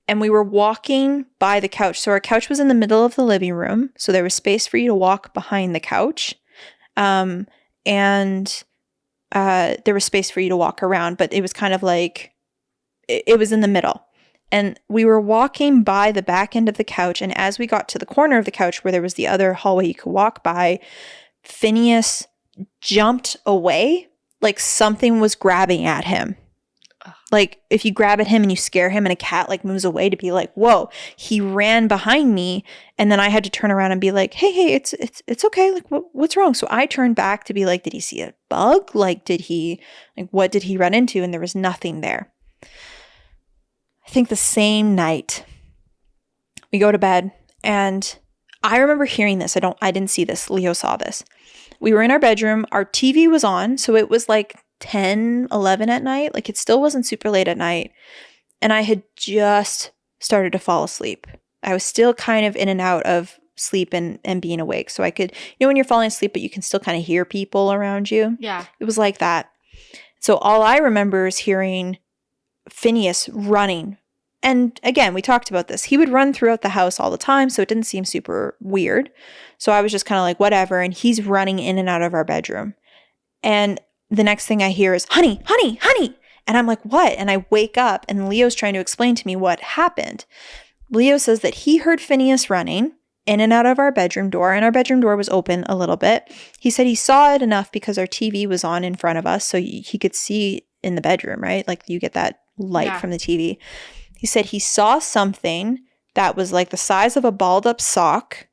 And we were walking by the couch. So our couch was in the middle of the living room. So there was space for you to walk behind the couch. And there was space for you to walk around, but it was kind of like, it was in the middle. And we were walking by the back end of the couch. And as we got to the corner of the couch where there was the other hallway you could walk by, Phineas jumped away like something was grabbing at him. Like if you grab at him and you scare him and a cat like moves away, to be like, whoa, he ran behind me. And then I had to turn around and be like, hey, it's okay. Like what's wrong? So I turned back to be like, did he see a bug? Like what did he run into? And there was nothing there. I think the same night we go to bed, and I remember hearing this. I didn't see this. Leo saw this. We were in our bedroom. Our TV was on. So it was like 10, 11 at night. Like, it still wasn't super late at night. And I had just started to fall asleep. I was still kind of in and out of sleep and being awake. So I could, when you're falling asleep, but you can still kind of hear people around you.
Yeah.
It was like that. So all I remember is hearing Phineas running. And again, we talked about this. He would run throughout the house all the time, so it didn't seem super weird. So I was just kind of like, whatever. And he's running in and out of our bedroom. And the next thing I hear is, honey, honey, honey. And I'm like, what? And I wake up and Leo's trying to explain to me what happened. Leo says that he heard Phineas running in and out of our bedroom door, and our bedroom door was open a little bit. He said he saw it enough because our TV was on in front of us, so he could see in the bedroom, right? Like, you get that light from the TV. He said he saw something that was like the size of a balled up sock,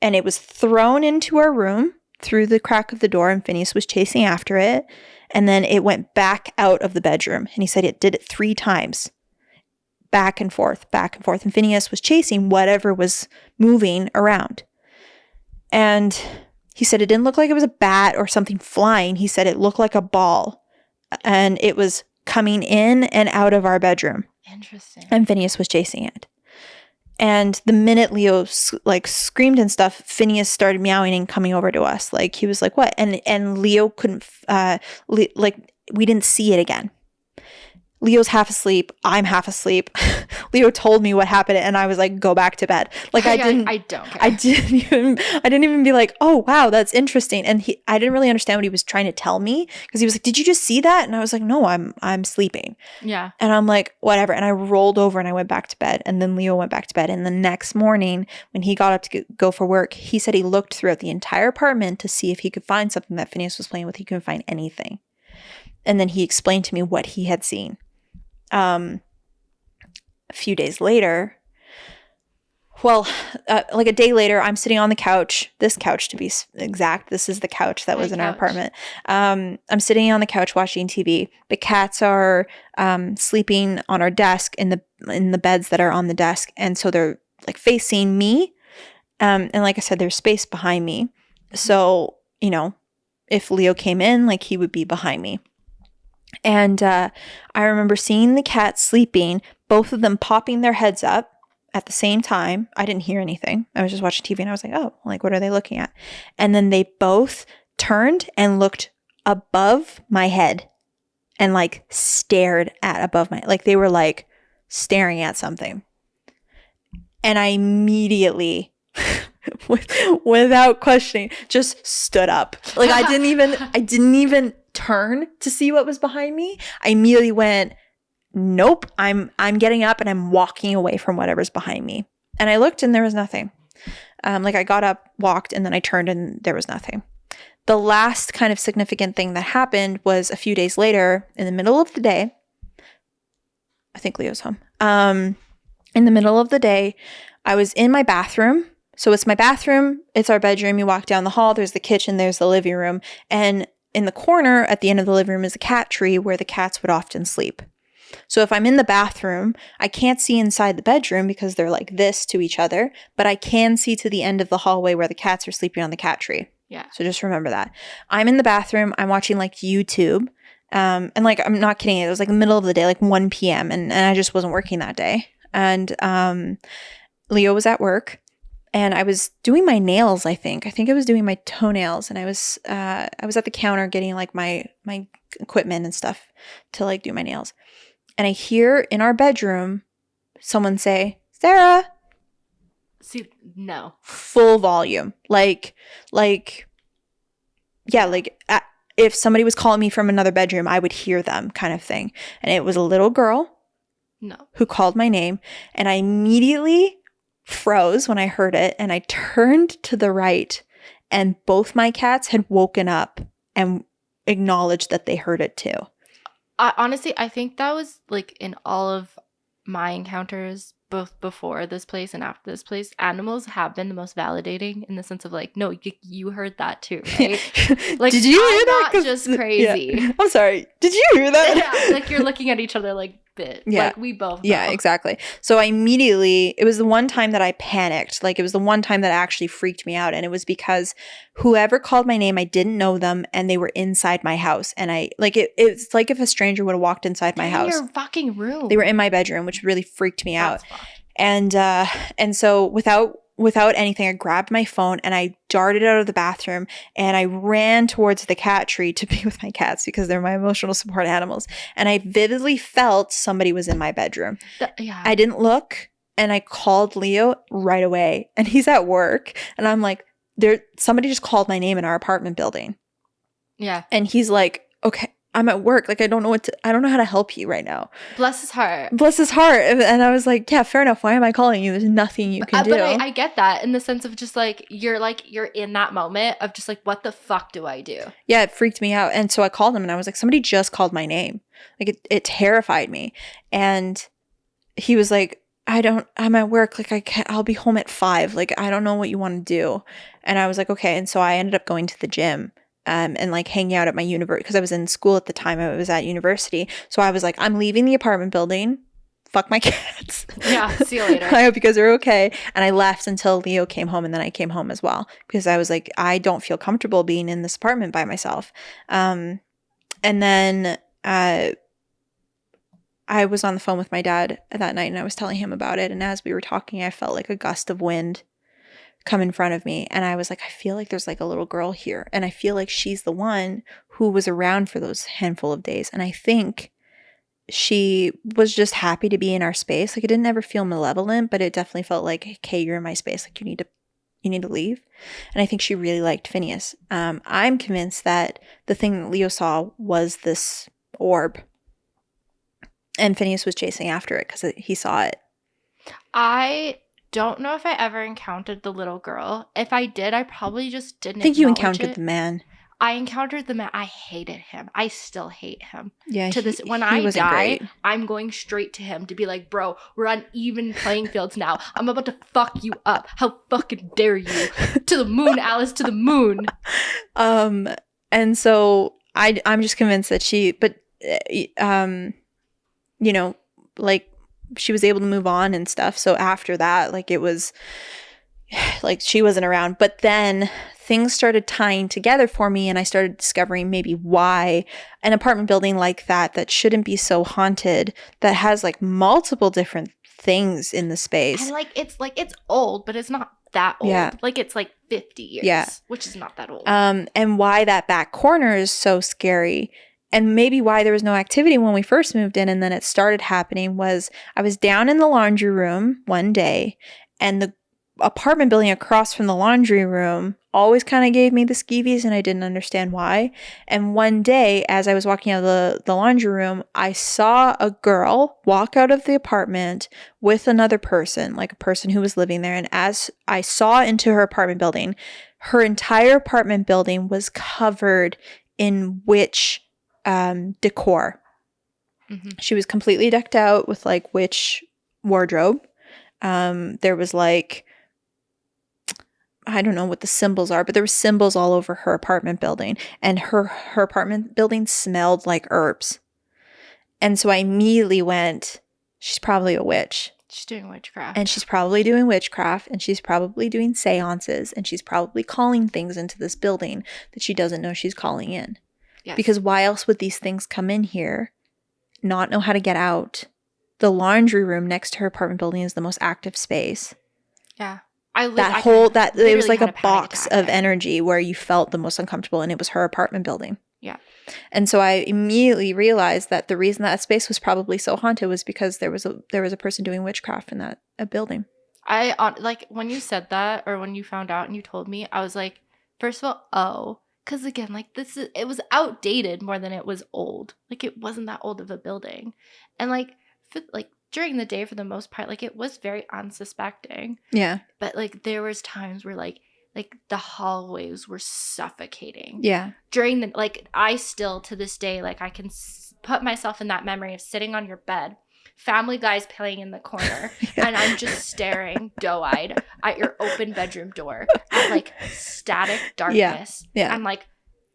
and it was thrown into our room through the crack of the door, and Phineas was chasing after it, and then it went back out of the bedroom. And he said it did it 3 times. Back and forth, and Phineas was chasing whatever was moving around. And he said it didn't look like it was a bat or something flying. He said it looked like a ball, and it was coming in and out of our bedroom.
Interesting.
And Phineas was chasing it. And the minute Leo screamed and stuff, Phineas started meowing and coming over to us. Like, he was like, what? And Leo couldn't, we didn't see it again. Leo's half asleep. I'm half asleep. Leo told me what happened, and I was like, "Go back to bed." Like, I don't care. I didn't even be like, "Oh, wow, that's interesting." And I didn't really understand what he was trying to tell me, because he was like, "Did you just see that?" And I was like, "No, I'm sleeping."
Yeah.
And I'm like, "Whatever." And I rolled over and I went back to bed. And then Leo went back to bed. And the next morning, when he got up to go for work, he said he looked throughout the entire apartment to see if he could find something that Phineas was playing with. He couldn't find anything. And then he explained to me what he had seen. A few days later, like a day later, I'm sitting on the couch, this couch to be exact. This is the couch that was in our apartment. I'm sitting on the couch watching TV. The cats are sleeping on our desk in the beds that are on the desk. And so they're like facing me. And like I said, there's space behind me. So, if Leo came in, like, he would be behind me. And I remember seeing the cats sleeping, both of them popping their heads up at the same time. I didn't hear anything. I was just watching TV and I was like, oh, like, what are they looking at? And then they both turned and looked above my head and like stared at above my, like, they were like staring at something. And I immediately, without questioning, just stood up. Like, I didn't even turn to see what was behind me. I immediately went, nope, I'm getting up and I'm walking away from whatever's behind me. And I looked and there was nothing. I got up, walked, and then I turned and there was nothing. The last kind of significant thing that happened was a few days later, in the middle of the day. I think Leo's home. In the middle of the day, I was in my bathroom. So it's my bathroom, it's our bedroom. You walk down the hall, there's the kitchen, there's the living room. And in the corner at the end of the living room is a cat tree where the cats would often sleep. So if I'm in the bathroom, I can't see inside the bedroom because they're like this to each other, but I can see to the end of the hallway where the cats are sleeping on the cat tree.
Yeah.
So just remember that. I'm in the bathroom, I'm watching like YouTube. And like, I'm not kidding. It was like the middle of the day, like 1 p.m. And I just wasn't working that day. And Leo was at work. And I was doing my nails, I think. I was doing my toenails, and I was at the counter getting like my equipment and stuff to like do my nails. And I hear in our bedroom someone say, "Sarah."
See, no.
Full volume. If somebody was calling me from another bedroom, I would hear them, kind of thing. And it was a little girl.
No.
Who called my name, and I immediately froze when I heard it, and I turned to the right, and both my cats had woken up and acknowledged that they heard it too.
Honestly, I think that was like in all of my encounters, both before this place and after this place, animals have been the most validating in the sense of like, no, you heard that too, right? Like,
did you hear that?
I'm not just crazy.
Yeah. I'm sorry. Did you hear that?
Yeah, like, you're looking at each other like, bit.
Yeah.
Like we both know.
Yeah, exactly. So I immediately, it was the one time that I panicked. Like it was the one time that actually freaked me out. And it was because whoever called my name, I didn't know them and they were inside my house. And it's like if a stranger would have walked inside my
In
house.
your fucking room.
They were in my bedroom, which really freaked me out.
That's fucked.
And so without anything, I grabbed my phone and I darted out of the bathroom and I ran towards the cat tree to be with my cats because they're my emotional support animals. And I vividly felt somebody was in my bedroom.
Yeah.
I didn't look and I called Leo right away and he's at work and I'm like, somebody just called my name in our apartment building.
Yeah.
And he's like, okay, I'm at work. Like, I don't know how to help you right now.
Bless his heart.
Bless his heart. And I was like, yeah, fair enough. Why am I calling you? There's nothing you can do.
But I get that in the sense of just you're in that moment of just what the fuck do I do?
Yeah, it freaked me out. And so I called him and I was like, somebody just called my name. Like it terrified me. And he was like, I'm at work. Like I'll be home at 5. Like, I don't know what you want to do. And I was like, okay. And so I ended up going to the gym. And hanging out at my university because I was in school at the time. I was at university. So I was like, I'm leaving the apartment building. Fuck my cats.
Yeah, see you later.
I hope you guys are okay. And I left until Leo came home and then I came home as well because I was like, I don't feel comfortable being in this apartment by myself. And then I was on the phone with my dad that night and I was telling him about it. And as we were talking, I felt like a gust of wind come in front of me and I was like, I feel like there's like a little girl here and I feel like she's the one who was around for those handful of days and I think she was just happy to be in our space. Like it didn't ever feel malevolent, but it definitely felt like, okay, you're in my space, like you need to leave. And I think she really liked Phineas. I'm convinced that the thing that Leo saw was this orb and Phineas was chasing after it because he saw it.
I don't know if I ever encountered the little girl. If I did, I probably just didn't.
I think you
acknowledge
encountered
it.
the man.
I encountered the man. I hated him. I still hate him.
Yeah.
When I die, I'm going straight to him to be like, bro, we're on even playing fields now. I'm about to fuck you up. How fucking dare you? To the moon, Alice, to the moon.
And so I'm just convinced that she was able to move on and stuff. So after that, it was like she wasn't around. But then things started tying together for me and I started discovering maybe why an apartment building like that shouldn't be so haunted, that has multiple different things in the space.
And it's old, but it's not that old.
Yeah.
It's 50 years.
Yeah.
Which is not that old.
And why that back corner is so scary. And maybe why there was no activity when we first moved in and then it started happening was I was down in the laundry room one day and the apartment building across from the laundry room always kind of gave me the skeevies and I didn't understand why. And one day as I was walking out of the laundry room, I saw a girl walk out of the apartment with another person, like a person who was living there. And as I saw into her apartment building, her entire apartment building was covered in witch decor.
Mm-hmm.
She was completely decked out with witch wardrobe. There was I don't know what the symbols are, but there were symbols all over her apartment building and her apartment building smelled like herbs. And so I immediately went, she's probably a witch.
She's doing witchcraft.
And she's probably doing witchcraft and she's probably doing seances and she's probably calling things into this building that she doesn't know she's calling in.
Yes.
Because why else would these things come in here, not know how to get out? The laundry room next to her apartment building is the most active space.
Yeah.
It was like a box of energy where you felt the most uncomfortable and it was her apartment building.
Yeah.
And so I immediately realized that the reason that space was probably so haunted was because there was a person doing witchcraft in that building.
I when you said that or when you found out and you told me, I was like, first of all, because again, it was outdated more than it was old. It wasn't that old of a building. And during the day for the most part, it was very unsuspecting.
Yeah.
But there was times where the hallways were suffocating.
Yeah.
During the I still to this day I can put myself in that memory of sitting on your bed, Family Guy's playing in the corner,
Yeah.
and I'm just staring doe-eyed at your open bedroom door at static darkness.
Yeah.
I'm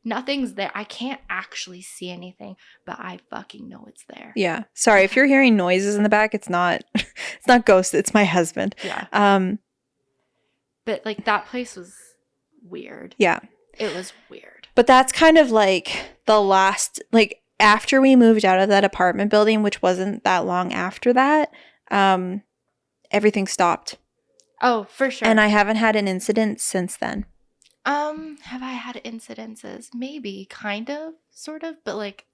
nothing's there. I can't actually see anything, but I fucking know it's there.
Yeah. Sorry if you're hearing noises in the back. It's not. It's not ghosts. It's my husband.
Yeah.
But
like that place was weird.
Yeah.
It was weird.
But that's kind of like the last, like after we moved out of that apartment building, which wasn't that long after that, everything stopped.
Oh, for sure.
And I haven't had an incident since then.
Have I had incidences? Maybe, kind of, sort of, but like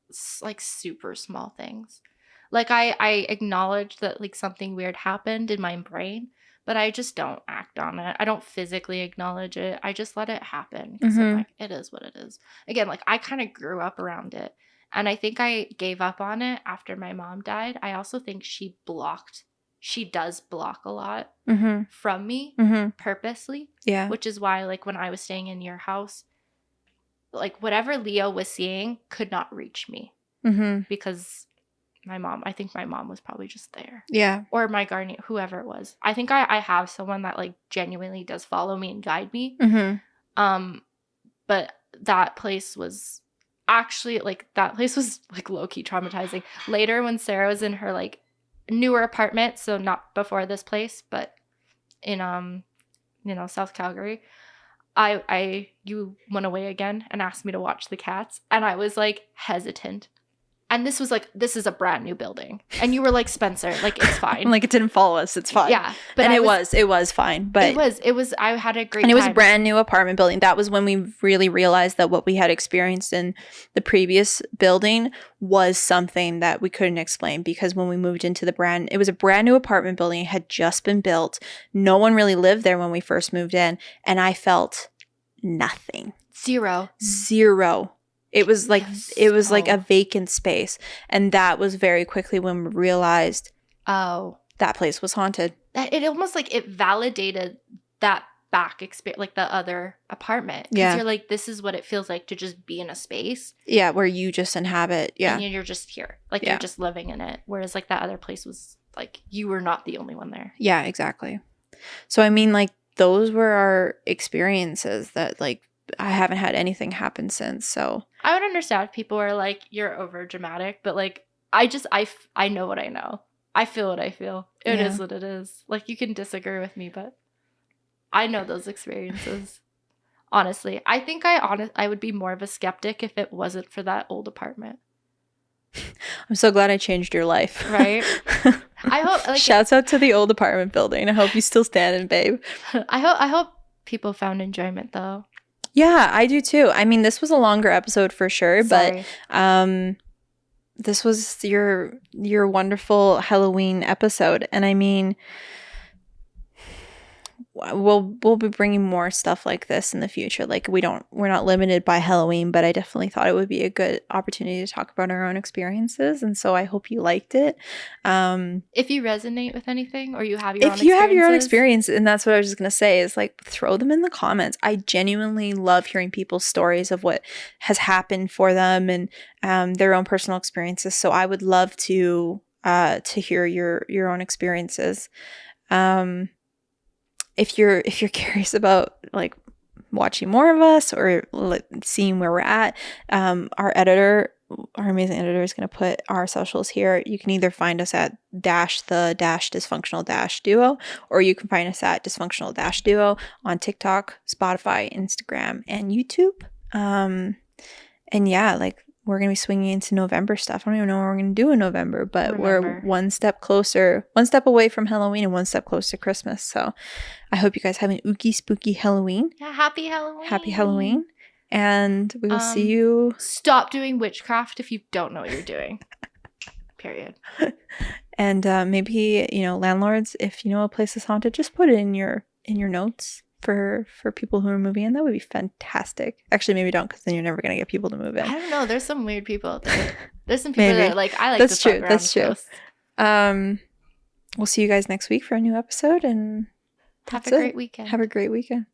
super small things. Like I acknowledge that like something weird happened in my brain, but I just don't act on it. I don't physically acknowledge it. I just let it happen because I'm like, it is what it is. Again, like I kind of grew up around it, and I think I gave up on it after my mom died. I also think she does block a lot from me purposely.
Yeah.
Which is why, like, when I was staying in your house, like, whatever Leo was seeing could not reach me. Because I think my mom was probably just there.
Yeah.
Or my guardian, whoever it was. I think I have someone that, like, genuinely does follow me and guide me. But that place was actually, like, low-key traumatizing. Later, when Sarah was in her, like, newer apartment, so not before this place, but in South Calgary, you went away again and asked me to watch the cats, and I was like hesitant. And this is a brand new building, and you were like, Spencer, like, it's fine.
Like, it didn't follow us. It's fine.
Yeah, but
and it was fine. But
it was. I had a great
and it was
time.
a brand new apartment building. That was when we really realized that what we had experienced in the previous building was something that we couldn't explain, because when we moved into it was a brand new apartment building. It had just been built. No one really lived there when we first moved in, and I felt nothing.
Zero.
It was like a vacant space, and that was very quickly when we realized, oh, that place was haunted.
It almost like it validated that back experience, like the other apartment.
Yeah,
you're like, this is what it feels like to just be in a space.
Yeah, where you just inhabit. Yeah,
and you're just here, like you're just living in it. Whereas like that other place was like you were not the only one there.
Yeah, exactly. So I mean, like, those were our experiences that, like, I haven't had anything happen since. So
I would understand if people were like, you're over dramatic, but like I know what I know. I feel what I feel. It is what it is. Like, you can disagree with me, but I know those experiences. Honestly, I think I would be more of a skeptic if it wasn't for that old apartment.
I'm so glad I changed your life.
Right? I hope, like,
shouts out to the old apartment building. I hope you still standing, babe.
I hope people found enjoyment though.
Yeah, I do too. I mean, this was a longer episode for sure,
Sorry.
But this was your wonderful Halloween episode, and I mean, we'll be bringing more stuff like this in the future. Like, we're not limited by Halloween, but I definitely thought it would be a good opportunity to talk about our own experiences, and so I hope you liked it.
If you resonate with anything, or you have
your own experience, and that's what I was just gonna say, is like, throw them in the comments. I genuinely love hearing people's stories of what has happened for them and their own personal experiences. So I would love to hear your own experiences. If you're curious about, like, watching more of us or seeing where we're at, our amazing editor is going to put our socials here. You can either find us at _the -dysfunctional -duo, or you can find us at dysfunctional -duo on TikTok, Spotify, Instagram, and YouTube. And yeah, like, we're going to be swinging into November stuff. I don't even know what we're going to do in November, but we're one step away from Halloween and one step closer to Christmas. So I hope you guys have an ooky spooky Halloween.
Yeah, happy Halloween.
Happy Halloween. And we will see you.
Stop doing witchcraft if you don't know what you're doing. Period.
And maybe, landlords, if you know a place is haunted, just put it in your notes for people who are moving in. That would be fantastic. Actually, maybe don't, because then you're never going to get people to move in.
I don't know. There's some weird people out there. There's some people that are like, I like to fuck around.
That's true. We'll see you guys next week for a new episode, and
have a great weekend.
Have a great weekend.